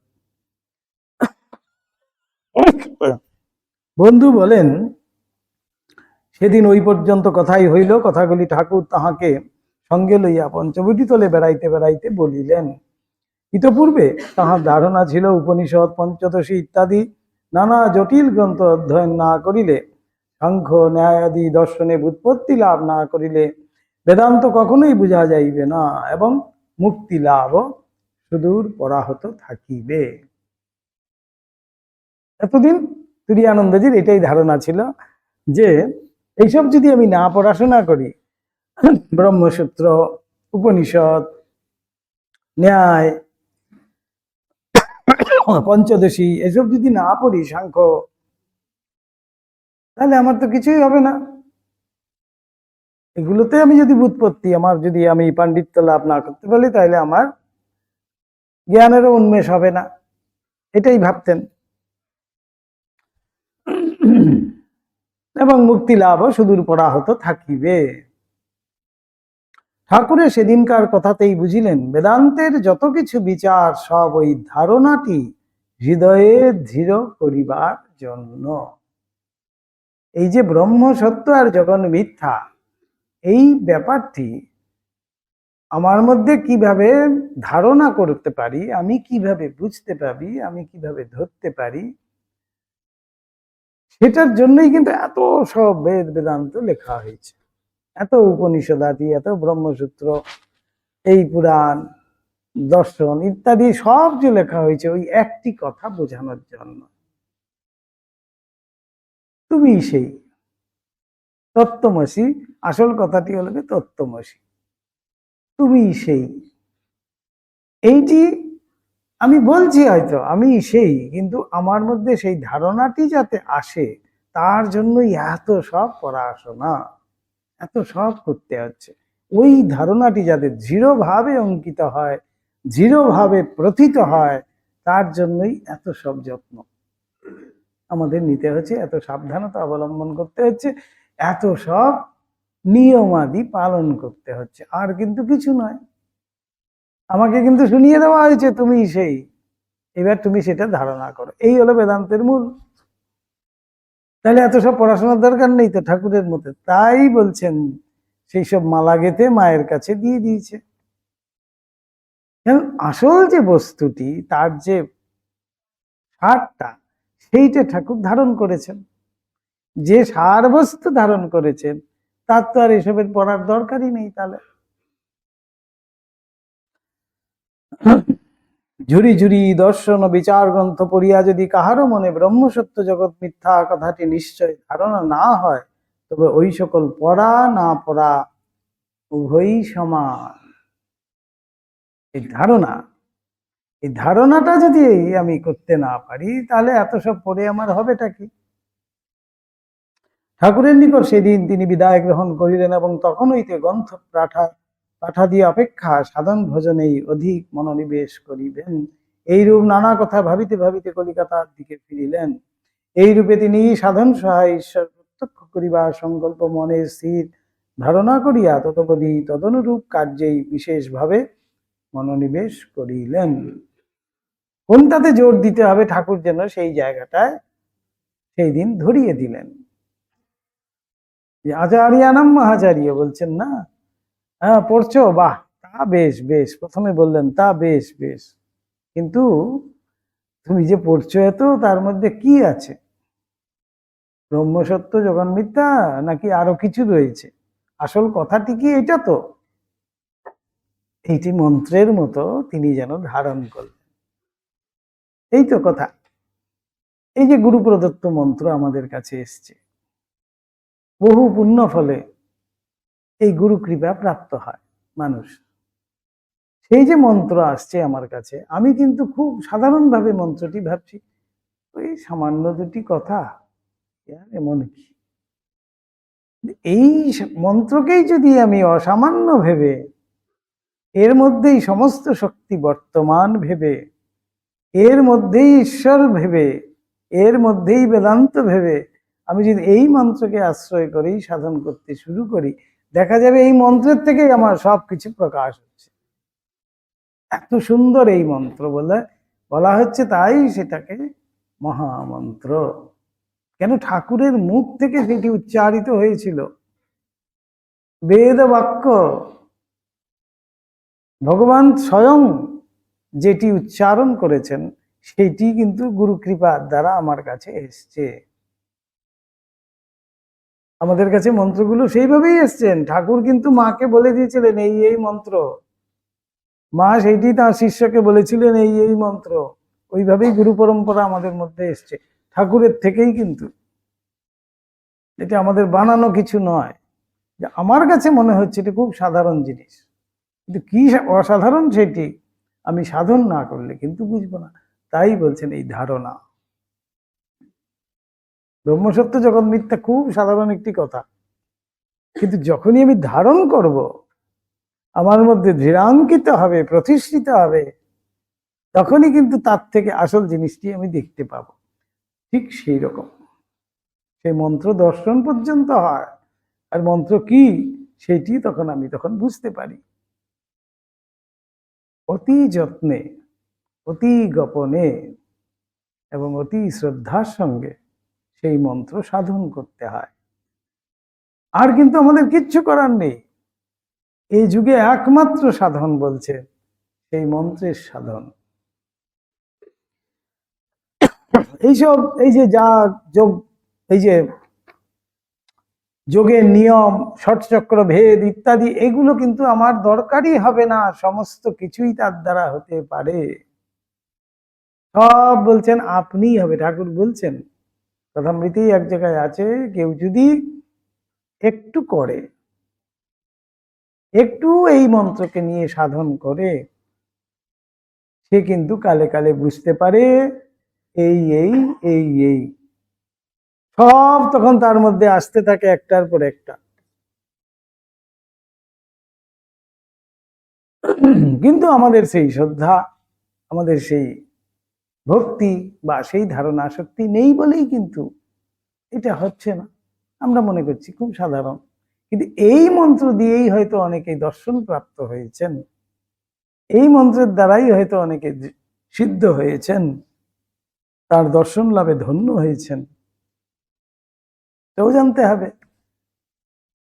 বন্ধু বলেন, সেদিন ওই পর্যন্ত কথাই হইল। কথাগুলি ঠাকুর তাহাকে সঙ্গে লইয়া পঞ্চবটি তলে বেড়াইতে বেড়াইতে বলিলেন। ইতপূর্বে তাহার ধারণা ছিল উপনিষদ, পঞ্চদশী ইত্যাদি নানা জটিল গ্রন্থ অধ্যয়ন না করিলে, সাংখ্য ন্যায়াদি দর্শনে ব্যুৎপত্তি লাভ না করিলে বেদান্ত কখনোই বোঝা যাইবে না, এবং মুক্তি লাভ সুদূর পরাহত থাকিবে। এতদিন তুরীয়ানন্দজির এটাই ধারণা ছিল যে এইসব যদি আমি না পড়াশোনা করি, ব্রহ্মসূত্র, উপনিষদ, ন্যায়, পঞ্চদশী এসব যদি না পড়ি, সাংখ্য, তাহলে আমার তো কিছুই হবে না। এগুলোতে আমি যদি ব্যুৎপত্তি, আমার যদি আমি পাণ্ডিত্য লাভ না করতে পারি, তাহলে আমার জ্ঞানেরও উন্মেষ হবে না, এটাই ভাবতেন। এবং মুক্তি লাভও সুদূর পরাহত থাকিবে। ঠাকুরের সেদিনকার কথাতেই বুঝিলেন বেদান্তের যত কিছু বিচার সব ওই ধারণাটি হৃদয়ে ধীর করিবার জন্য। এই যে ব্রহ্ম সত্য আর জগৎ মিথ্যা, এই ব্যাপারটি আমার মধ্যে কিভাবে ধারণা করতে পারি, আমি কিভাবে বুঝতে পারি, আমি কিভাবে ধরতে পারি, সেটার জন্যই কিন্তু এত সব বেদ বেদান্ত লেখা হয়েছে, এত উপনিষদাদি, এত ব্রহ্মসূত্র, এই পুরাণ, দর্শন ইত্যাদি সব যে লেখা হয়েছে ওই একটি কথা বোঝানোর জন্য। তুমি সেই তত্ত্বমসি, আসল কথাটি হলো যে তত্ত্বমসি, তুমি সেই। এইটি আমি বলছি হয়তো আমি সেই, কিন্তু আমার মধ্যে সেই ধারণাটি যাতে আসে তার জন্যই এত সব পড়াশোনা, এত সব করতে হচ্ছে। ওই ধারণাটি যাতে দৃঢ়ভাবে অঙ্কিত হয়, দৃঢ়ভাবে প্রথিত হয়, তার জন্যই এত সব যত্ন আমাদের নিতে হচ্ছে, এত সাবধানতা অবলম্বন করতে হচ্ছে, এত সব নিয়মাদি পালন করতে হচ্ছে। আর কিন্তু কিছু নয়, আমাকে কিন্তু শুনিয়ে দেওয়া হয়েছে তুমি সেই, এবার তুমি সেটা ধারণা করো, এই হলো বেদান্তের মূল। তাহলে এত সব পড়াশোনার দরকার নেই তো ঠাকুরের মতে, তাই বলছেন সেই সব মালা গেঁথে মায়ের কাছে দিয়ে দিয়েছে। আসল যে বস্তুটি, তার যে সারটা, সেইটা ঠাকুর ধারণ করেছেন। যে সার বস্তু ধারণ করেছেন তার তো আর এসবের পড়ার দরকারই নেই। তাহলে ঝুরি ঝুরি দর্শন ও বিচার গ্রন্থ পড়িয়া যদি কাহারও মনে ব্রহ্মসত্য জগৎ মিথ্যা কথাটি নিশ্চয় ধারণা না হয়, তবে ওই সকল পড়া না পড়া উভয়ই সমান। এই ধারণাটা যদি আমি করতে না পারি, তাহলে এত সব পড়ে আমার হবেটা কি? ঠাকুরের নিকট সেদিন তিনি বিদায় গ্রহণ করিলেন, এবং তখন হইতে গ্রন্থ পাঠা দিয়ে অপেক্ষা সাধন ভজনেই অধিক মনোনিবেশ করিবেন। এইরূপ নানা কথা ভাবিতে ভাবিতে কলিকাতার দিকে ফিরিলেন। এই রূপে তিনি সাধন সহায় ঈশ্বর প্রত্যক্ষ করিবার সংকল্প মনে স্থির ধারণা করিয়া ততবধি তদনুরূপ কার্যেই বিশেষভাবে মনোনিবেশ করিলেন। কোনটাতে জোর দিতে হবে ঠাকুর যেন সেই জায়গাটায় সেই দিন ধরিয়ে দিলেন। আচার্যানাম মহাচার্য বলছেন না, হ্যাঁ পড়ছো, বাহ, তা বেশ বেশ, প্রথমে বললেন তা বেশ বেশ, কিন্তু তুমি যে পড়ছো এত, তার মধ্যে কি আছে? ব্রহ্মসত্য জগন মিথ্যা নাকি আরো কিছু রয়েছে? আসল কথাটি কি এটা? তো এইটি মন্ত্রের মতো তিনি যেন ধারণ করলেন। এই তো কথা। এই যে গুরু প্রদত্ত মন্ত্র আমাদের কাছে এসছে, বহু পুণ্য ফলে এই গুরু কৃপা প্রাপ্ত হয় মানুষ। সেই যে মন্ত্র আসছে আমার কাছে, আমি কিন্তু খুব সাধারণভাবে মন্ত্রটি ভাবছি, ওই সামান্য দুটি কথা, এমন কি? এই মন্ত্রকেই যদি আমি অসামান্য ভেবে, এর মধ্যেই সমস্ত শক্তি বর্তমান ভেবে, এর মধ্যেই ঈশ্বর ভেবে, এর মধ্যেই বেদান্ত ভেবে আমি যদি এই মন্ত্রকে আশ্রয় করেই সাধন করতে শুরু করি, দেখা যাবে এই মন্ত্রের থেকেই আমার সবকিছু প্রকাশ হচ্ছে। এত সুন্দর এই মন্ত্র বলা হচ্ছে, তাই সেটাকে মহামন্ত্র। কেন? ঠাকুরের মুখ থেকে সেটি উচ্চারিত হয়েছিল, বেদ বাক্য, ভগবান স্বয়ং যেটি উচ্চারণ করেছেন সেটি কিন্তু গুরু কৃপার দ্বারা আমার কাছে এসছে। আমাদের কাছে মন্ত্রগুলো সেইভাবেই এসছেন। ঠাকুর কিন্তু মাকে বলে দিয়েছিলেন এই এই মন্ত্র, মা সেইটি তার শিষ্যকে বলেছিলেন এই এই মন্ত্র। ওইভাবেই গুরু পরম্পরা আমাদের মধ্যে এসছে, ঠাকুরের থেকেই। কিন্তু এটা আমাদের বানানো কিছু নয়। আমার কাছে মনে হচ্ছে এটা খুব সাধারণ জিনিস, কিন্তু কি অসাধারণ সেটি আমি সাধন না করলে কিন্তু বুঝবো না। তাই বলছেন এই ধারণা। ব্রহ্মসত্য জগৎ মিথ্যা খুব সাধারণ একটি কথা, কিন্তু যখনই আমি ধারণ করব, আমার মধ্যে দৃঢ়াঙ্কিত হবে, প্রতিষ্ঠিত হবে, তখনই কিন্তু তার থেকে আসল জিনিসটি আমি দেখতে পাবো। ঠিক সেই রকম সেই মন্ত্র দর্শন পর্যন্ত হয়, আর মন্ত্র কি সেটি তখন বুঝতে পারি। অতি যত্নে, অতি গোপনে এবং অতি শ্রদ্ধার সঙ্গে সেই মন্ত্র সাধন করতে হয়। আর কিন্তু আমাদের কিচ্ছু করার নেই। এই যুগে একমাত্র সাধন বলছে সেই মন্ত্রের সাধন। এইসব এই যে যা যোগ এই যে যোগের নিয়ম, ষটচক্র ভেদ ইত্যাদি, এগুলো কিন্তু আমার দরকারই হবে না, সমস্ত কিছুই তার দ্বারা হতে পারে। সব বলছেন আপনিই হবে। ঠাকুর বলছেন কথামৃতেই এক জায়গায় আছে, কেউ যদি একটু করে, একটু এই মন্ত্রকে নিয়ে সাধন করে, সে কিন্তু কালে কালে বুঝতে পারে এই এই এই এই সব তখন তার মধ্যে আসতে থাকে একটার পর একটা। কিন্তু আমাদের সেই শ্রদ্ধা, আমাদের সেই ভক্তি বা সেই ধারণা শক্তি নেই বলেই কিন্তু এটা হচ্ছে না। আমরা মনে করছি খুব সাধারণ, কিন্তু এই মন্ত্র দিয়েই হয়তো অনেকেই দর্শন প্রাপ্ত হয়েছেন, এই মন্ত্রের দ্বারাই হয়তো অনেকে সিদ্ধ হয়েছেন, তার দর্শন লাভে ধন্য হয়েছেন। এটাও জানতে হবে,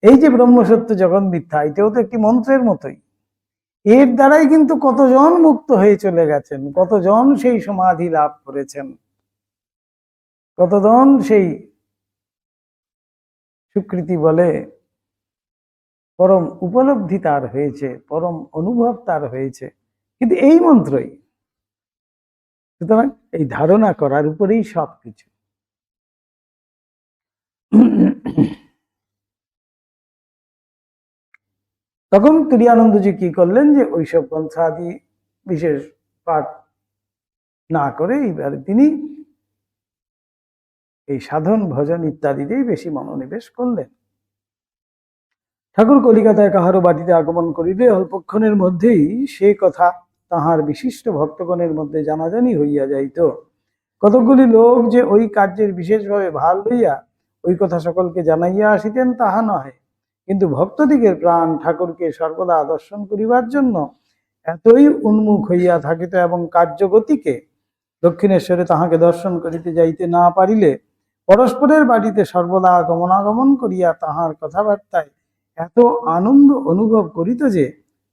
এই যে ব্রহ্মসত্য জগৎ মিথ্যা, এটাও তো একটি মন্ত্রের মতোই। এর দ্বারাই কিন্তু কতজন মুক্ত হয়ে চলে গেছেন, কতজন সেই সমাধি লাভ করেছেন, কতজন সেই স্বীকৃতি বলে পরম উপলব্ধি তার হয়েছে, পরম অনুভব তার হয়েছে, কিন্তু এই মন্ত্রই। সুতরাং এই ধারণা করার উপরেই সবকিছু। তখন তুরীয়ানন্দজি কি করলেন, যে ওইসব গ্রন্থাদি বিশেষ পাঠ না করে এইবারে তিনি এই সাধন ভজন ইত্যাদিতেই বেশি মনোনিবেশ করলেন। ঠাকুর কলিকাতায় কাহারো বাটিতে আগমন করিলে অল্পক্ষণের মধ্যেই সে কথা তাহার বিশিষ্ট ভক্তগণের মধ্যে জানাজানি হইয়া যাইত। কতকগুলি লোক যে ওই কার্যের বিশেষভাবে ভাল লইয়া ওই কথা সকলকে জানাইয়া আসিতেন তাহা নহে, কিন্তু ভক্তদিগের প্রাণ ঠাকুরকে সর্বদা দর্শন করিবার জন্য এতই উন্মুখ হইয়া থাকিত এবং কার্যগতিকে দক্ষিণেশ্বরে তাহাকে দর্শন করিতে যাইতে না পারিলে পরস্পরের বাড়িতে সর্বদা গমনাগমন করিয়া তাহার কথাবার্তায় এত আনন্দ অনুভব করিত যে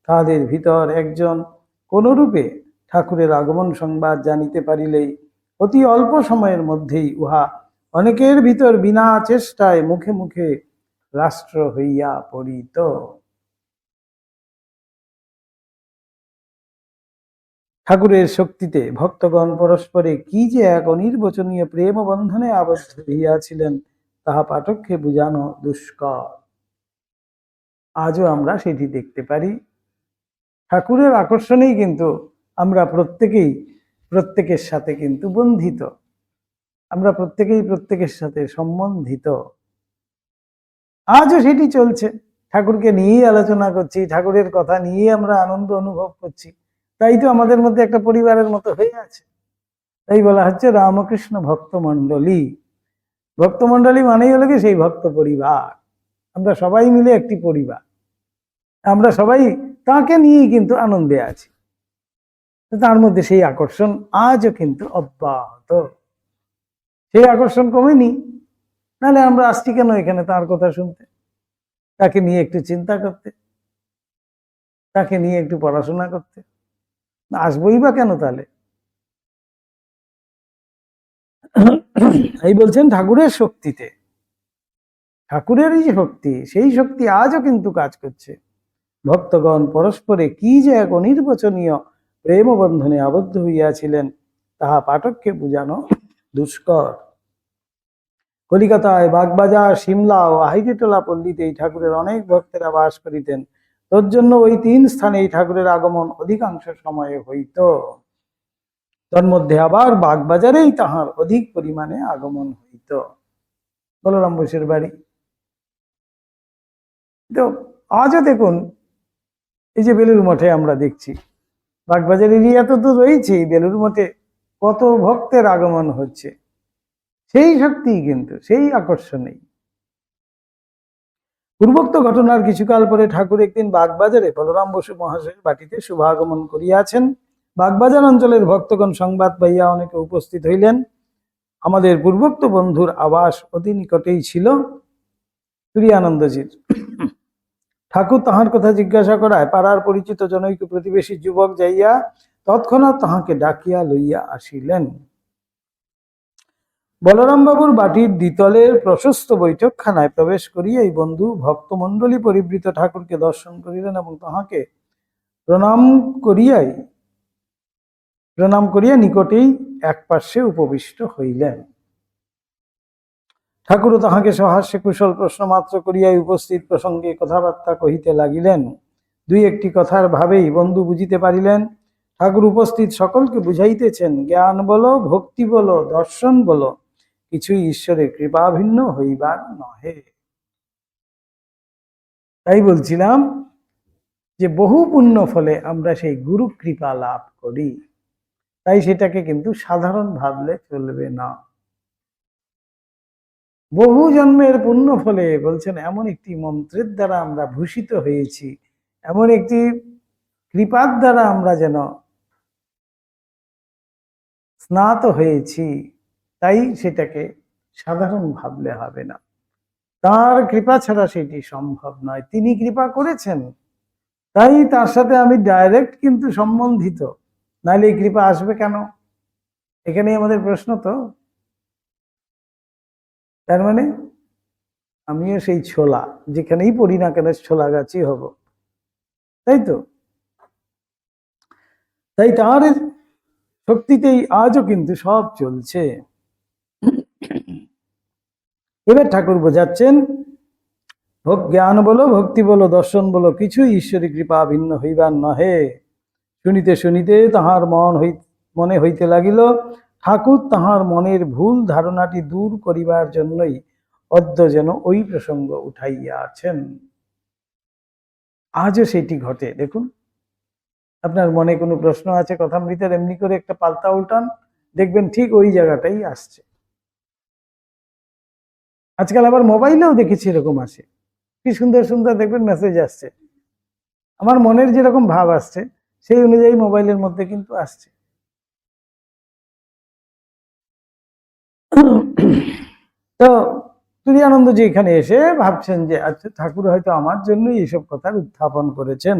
তাহাদের ভিতর একজন কোনরূপে ঠাকুরের আগমন সংবাদ জানিতে পারিলেই অতি অল্প সময়ের মধ্যেই উহা অনেকের ভিতর বিনা চেষ্টায় মুখে মুখে রাষ্ট্র হইয়া পড়িত। ঠাকুরের শক্তিতে ভক্তগণ পরস্পরে কি যে এক অনির্বচনীয় প্রেম বন্ধনে আবদ্ধ হইয়াছিলেন তাহা পাঠককে বুঝানো দুষ্কর। আজও আমরা সেটি দেখতে পারি। ঠাকুরের আকর্ষণেই কিন্তু আমরা প্রত্যেকেই প্রত্যেকের সাথে কিন্তু বন্ধিত, আমরা প্রত্যেকেই প্রত্যেকের সাথে সম্বন্ধিত। আজও সেটি চলছে, ঠাকুরকে নিয়েই আলোচনা করছি, ঠাকুরের কথা নিয়েই আমরা আনন্দ অনুভব করছি, তাই তো আমাদের মধ্যে একটা পরিবারের মতো হয়ে আছে। তাই বলা হচ্ছে রামকৃষ্ণ ভক্তমণ্ডলী। ভক্তমণ্ডলী মানেই হলো কি সেই ভক্ত পরিবার, আমরা সবাই মিলে একটি পরিবার, আমরা সবাই তাকে নিয়েই কিন্তু আনন্দে আছি। তার মধ্যে সেই আকর্ষণ আজও কিন্তু অব্যাহত, সেই আকর্ষণ কমেনি। নাহলে আমরা আসছি কেন এখানে তার কথা শুনতে, তাকে নিয়ে একটু চিন্তা করতে, তাকে নিয়ে একটু পড়াশোনা করতে, আসবোই বা কেন তাহলে? এই বলছেন ঠাকুরের শক্তিতে, ঠাকুরেরই যে শক্তি, সেই শক্তি আজও কিন্তু কাজ করছে। ভক্তগণ পরস্পরে কি যে এক অনির্বচনীয় প্রেম বন্ধনে আবদ্ধ হইয়াছিলেন তাহা পাঠককে বুঝানো দুষ্কর। কলিকাতায়, বাগবাজার, সিমলা ও আহিরিটোলা পল্লীতে এই ঠাকুরের অনেক ভক্তেরা বাস করিতেন। তোর জন্য ওই তিন স্থানে এই ঠাকুরের আগমন অধিকাংশ সময়ে হইত। তোর মধ্যে আবার বাগবাজারেই তাহার অধিক পরিমাণে আগমন হইত। বলরাম বোসের বাড়ি তো আজও দেখুন, এই যে বেলুর মঠে আমরা দেখছি, বাগবাজার এরিয়া তো রয়েছেই, বেলুর মঠে কত ভক্তের আগমন হচ্ছে, সেই শক্তি কিন্তু, সেই আকর্ষণেই। পূর্বোক্ত ঘটনার কিছুকাল পরে ঠাকুর একদিন বাগবাজারে বলরাম বসু মহাশয়ের বাটিতে শুভাগমন করিয়াছেন। বাগবাজার অঞ্চলের ভক্তগণ সংবাদ পাইয়া অনেকে উপস্থিত হইলেন। আমাদের পূর্বোক্ত বন্ধুর আবাস অতি নিকটেই ছিল তুরীয়ানন্দজির। ঠাকুর তাহার কথা জিজ্ঞাসা করায় পাড়ার পরিচিত জনৈক প্রতিবেশী যুবক যাইয়া তৎক্ষণাৎ তাহাকে ডাকিয়া লইয়া আসিলেন। বলরাম বাবুর বাটির দ্বিতলের প্রশস্ত বৈঠকখানায় প্রবেশ করিয়াই বন্ধু ভক্তমণ্ডলী পরিবৃত ঠাকুরকে দর্শন করিলেন এবং তাহাকে প্রণাম করিয়া নিকটেই এক পার্শ্বে উপবিষ্ট হইলেন। ঠাকুরও তাহাকে সহাস্যে কুশল প্রশ্ন মাত্র করিয়াই উপস্থিত প্রসঙ্গে কথাবার্তা কহিতে লাগিলেন। দুই একটি কথার ভাবেই বন্ধু বুঝিতে পারিলেন ঠাকুর উপস্থিত সকলকে বুঝাইতেছেন জ্ঞান বলো, ভক্তি বলো, দর্শন বলো, কিছুই ঈশ্বরের কৃপাভিন্ন হইবার নহে। তাই বলছিলাম যে বহু পুণ্য ফলে আমরা সেই গুরু কৃপা লাভ করি, তাই সেটাকে কিন্তু সাধারণ ভাবলে চলবে না। বহু জন্মের পুণ্য ফলে বলছেন এমন একটি মন্ত্রের দ্বারা আমরা ভূষিত হয়েছি, এমন একটি কৃপার দ্বারা আমরা যেন স্নাত হয়েছি, তাই সেটাকে সাধারণ ভাবলে হবে না। তার কৃপা ছাড়া সেটি সম্ভব নয়। তিনি কৃপা করেছেন, তাই তার সাথে আমি ডাইরেক্ট কিন্তু সম্বন্ধিত, নাহলে এই কৃপা আসবে কেন? এখানেই আমাদের প্রশ্ন। তো তার মানে আমিও সেই ছোলা, যেখানেই পড়ি না কেন ছোলা গাছই হব, তাই তো? তাই তার শক্তিতেই আজও কিন্তু সব চলছে। এবার ঠাকুর বোঝাচ্ছেন জ্ঞান বলো, ভক্তি বলো, দর্শন বলো, কিছুই ঈশ্বরী কৃপা ভিন্ন হইবার নহে। শুনিতে শুনিতে তাহার মনে হইতে লাগিল ঠাকুর তাহার মনের ভুল ধারণাটি দূর করিবার জন্যই অদ্য যেন ওই প্রসঙ্গ উঠাইয়াছেন। আজও সেটি ঘটে। দেখুন, আপনার মনে কোনো প্রশ্ন আছে কথামৃতের, এমনি করে একটা পাল্টা উল্টান, দেখবেন ঠিক ওই জায়গাটাই আসছে। আজকাল আবার মোবাইলেও দেখেছি এরকম আসে, কি সুন্দর সুন্দর দেখবেন মেসেজ আসছে, আমার মনের যেরকম ভাব আসছে সেই অনুযায়ী মোবাইলের মধ্যে কিন্তু আসছে। তো তুরীয়ানন্দজি এখানে এসে ভাবছেন যে আচ্ছা, ঠাকুর হয়তো আমার জন্যই এইসব কথার উত্থাপন করেছেন।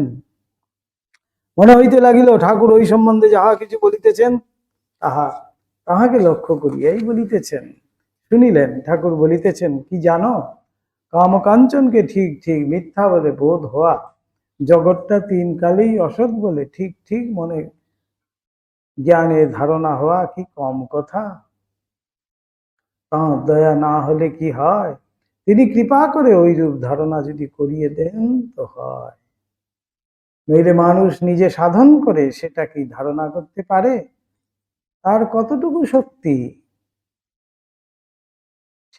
মনে হইতে লাগিল ঠাকুর ওই সম্বন্ধে যাহা কিছু বলিতেছেন তাহাকে লক্ষ্য করিয়াই বলিতেছেন। শুনিলেন ঠাকুর বলিতেছেন, কি জানো, কামকাঞ্চনকে ঠিক ঠিক মিথ্যা বলে বোধ হওয়া, জগৎটা তিন কালেই অসৎ বলে ঠিক ঠিক মনে জ্ঞানে ধারণা হওয়া কি কম কথা? তাঁর দয়া না হলে কি হয়? তিনি কৃপা করে ওইরূপ ধারণা যদি করিয়ে দেন তো হয়, নইলে মানুষ নিজে সাধন করে সেটা কি ধারণা করতে পারে? তার কতটুকু শক্তি,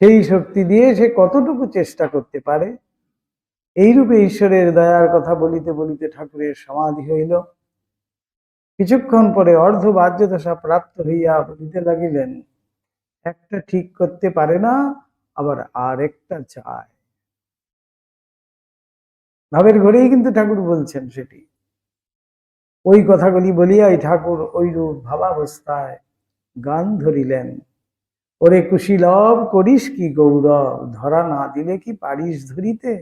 সেই শক্তি দিয়ে সে কতটুকু চেষ্টা করতে পারে? এইরূপে ঈশ্বরের দয়ার কথা বলিতে বলিতে ঠাকুরের সমাধি হইল। কিছুক্ষণ পরে অর্ধ বাহ্যদশা প্রাপ্ত হইয়া বলিতে লাগিলেন, একটা ঠিক করতে পারে না, আবার আর একটা চায়। ভাবের ঘরেই কিন্তু ঠাকুর বলছেন সেটি। ওই কথাগুলি বলিয়াই ঠাকুর ওইরূপ ভাবাবস্থায় গান ধরিলেন, ওরে কুশীলব করিস কি গৌরব, ধরা না দিলে কি পারিস ধরিতে?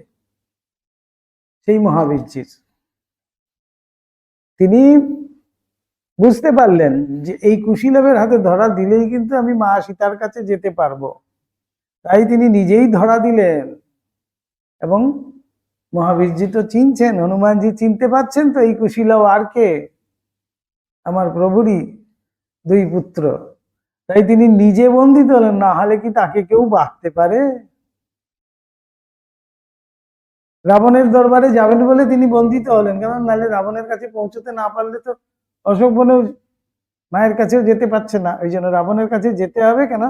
সেই মহাবীরজির তিনি বুঝতে পারলেন যে এই কুশীলবের হাতে ধরা দিলেই কিন্তু আমি মা সীতার কাছে যেতে পারবো, তাই তিনি নিজেই ধরা দিলেন। এবং মহাবীরজি তো চিনছেন, হনুমানজি চিনতে পারছেন তো এই কুশীলব আর কে, আমার প্রভুরই দুই পুত্র, তাই তিনি নিজে বন্দিত হলেন, না হলে কি তাকে কেউ বাঁধতে পারে? রাবণের দরবারে যাবেন বলে তিনি বন্দিত হলেন, কারণ নাহলে রাবণের কাছে পৌঁছতে না পারলে তো অশোক বনেও মায়ের কাছেও যেতে পারছে না। ওই জন্য রাবণের কাছে যেতে হবে, কেন?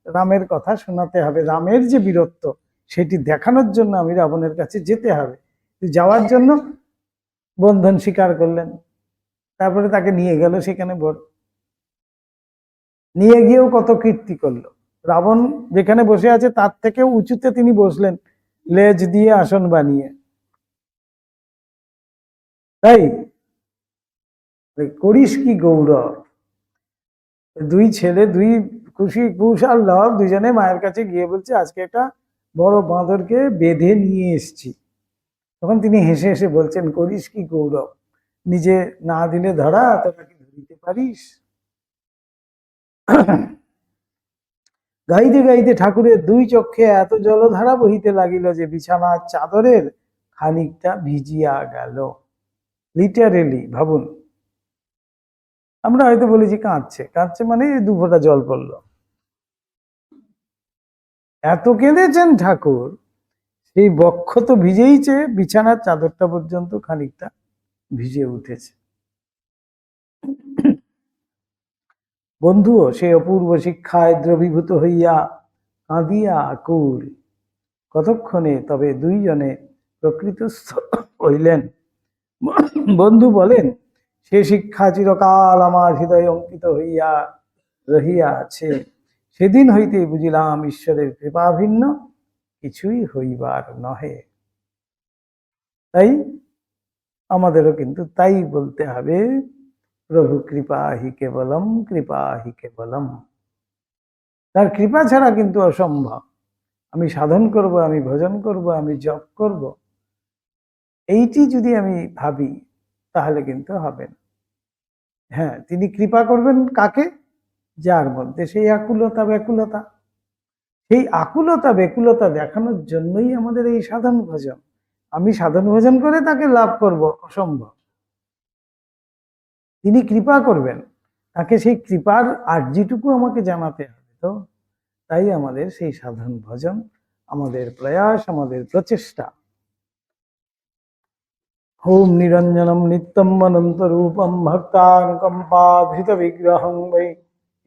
রামের কথা শোনাতে হবে, রামের যে বীরত্ব সেটি দেখানোর জন্য আমি রাবণের কাছে যেতে হবে। যাওয়ার জন্য বন্ধন স্বীকার করলেন, তারপরে তাকে নিয়ে গেল সেখানে নিয়ে গিয়েও কত কীর্তি করলো। রাবণ যেখানে বসে আছে তার থেকেও উঁচুতে তিনি বসলেন, লেজ দিয়ে আসন বানিয়ে। তাই করিস কি গৌরব, দুই ছেলে, দুই কুশ আর লব, দুজনে মায়ের কাছে গিয়ে বলছে আজকে একটা বড় বাঁদরকে বেঁধে নিয়ে এসছি। তখন তিনি হেসে হেসে বলছেন, করিস কি গৌরব, নিজে না দিলে ধরা, তোরা কি ধরিতে পারিস? গাইতে গাইতে ঠাকুরের দুই চক্ষে এত জলধারা বহিতে লাগিল যে বিছানার চাদরের খানিকটা ভিজিয়া গেল। লিটারেলি ভাবুন, আমরা হয়তো বলেছি কাঁদছে, কাঁদছে মানে দু ফোঁটা জল পড়লো। এত কেঁদেছেন ঠাকুর, সেই বক্ষ তো ভিজেইছে, বিছানার চাদরটা পর্যন্ত খানিকটা ভিজে উঠেছে। বন্ধুও সে অপূর্ব শিক্ষায় দ্রবীভূত হইয়া কাঁদিয়া আকুল। কতক্ষণে তবে দুইজনে প্রকৃতস্থ হইলেন। বন্ধু বলেন, সে শিক্ষা চিরকাল আমার হৃদয়ে অঙ্কিত হইয়া রহিয়া আছে। সেদিন হইতে বুঝিলাম ঈশ্বরের কৃপা ভিন্ন কিছুই হইবার নহে। তাই আমাদেরও কিন্তু তাই বলতে হবে, প্রভু কৃপা হি কেবলম, কৃপা হি কেবলম। তার কৃপা ছাড়া কিন্তু অসম্ভব। আমি সাধন করব, আমি ভজন করব, আমি জপ করব, এইটি যদি আমি ভাবি তাহলে কিন্তু হবে না। হ্যাঁ, তিনি কৃপা করবেন কাকে? যার মধ্যে সেই আকুলতা ব্যাকুলতা। সেই আকুলতা ব্যাকুলতা দেখানোর জন্যই আমাদের এই সাধন ভজন। আমি সাধন ভজন করে তাকে লাভ করব, অসম্ভব। তিনি কৃপা করবেন, তাকে সেই কৃপার আর্জিটুকু আমাকে জানাতে হবে। তো তাই আমাদের সেই সাধন ভজন, আমাদের প্রয়াস, আমাদের প্রচেষ্টা। ওম নিরঞ্জনম নিত্যম অনন্ত রূপম ভক্তানুকম্পাধৃত বিগ্রহং বৈ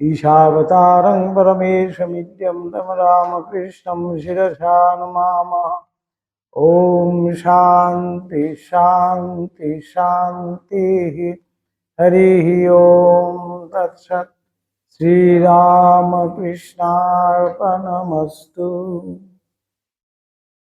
ঈশাবতারং পরমেশমিত্যং তম রামকৃষ্ণং শিরসা নমামঃ। ওম শান্তি শান্তি শান্তি। হরি ওম তৎসৎ। শ্রীরামকৃষ্ণার্পণমস্তু।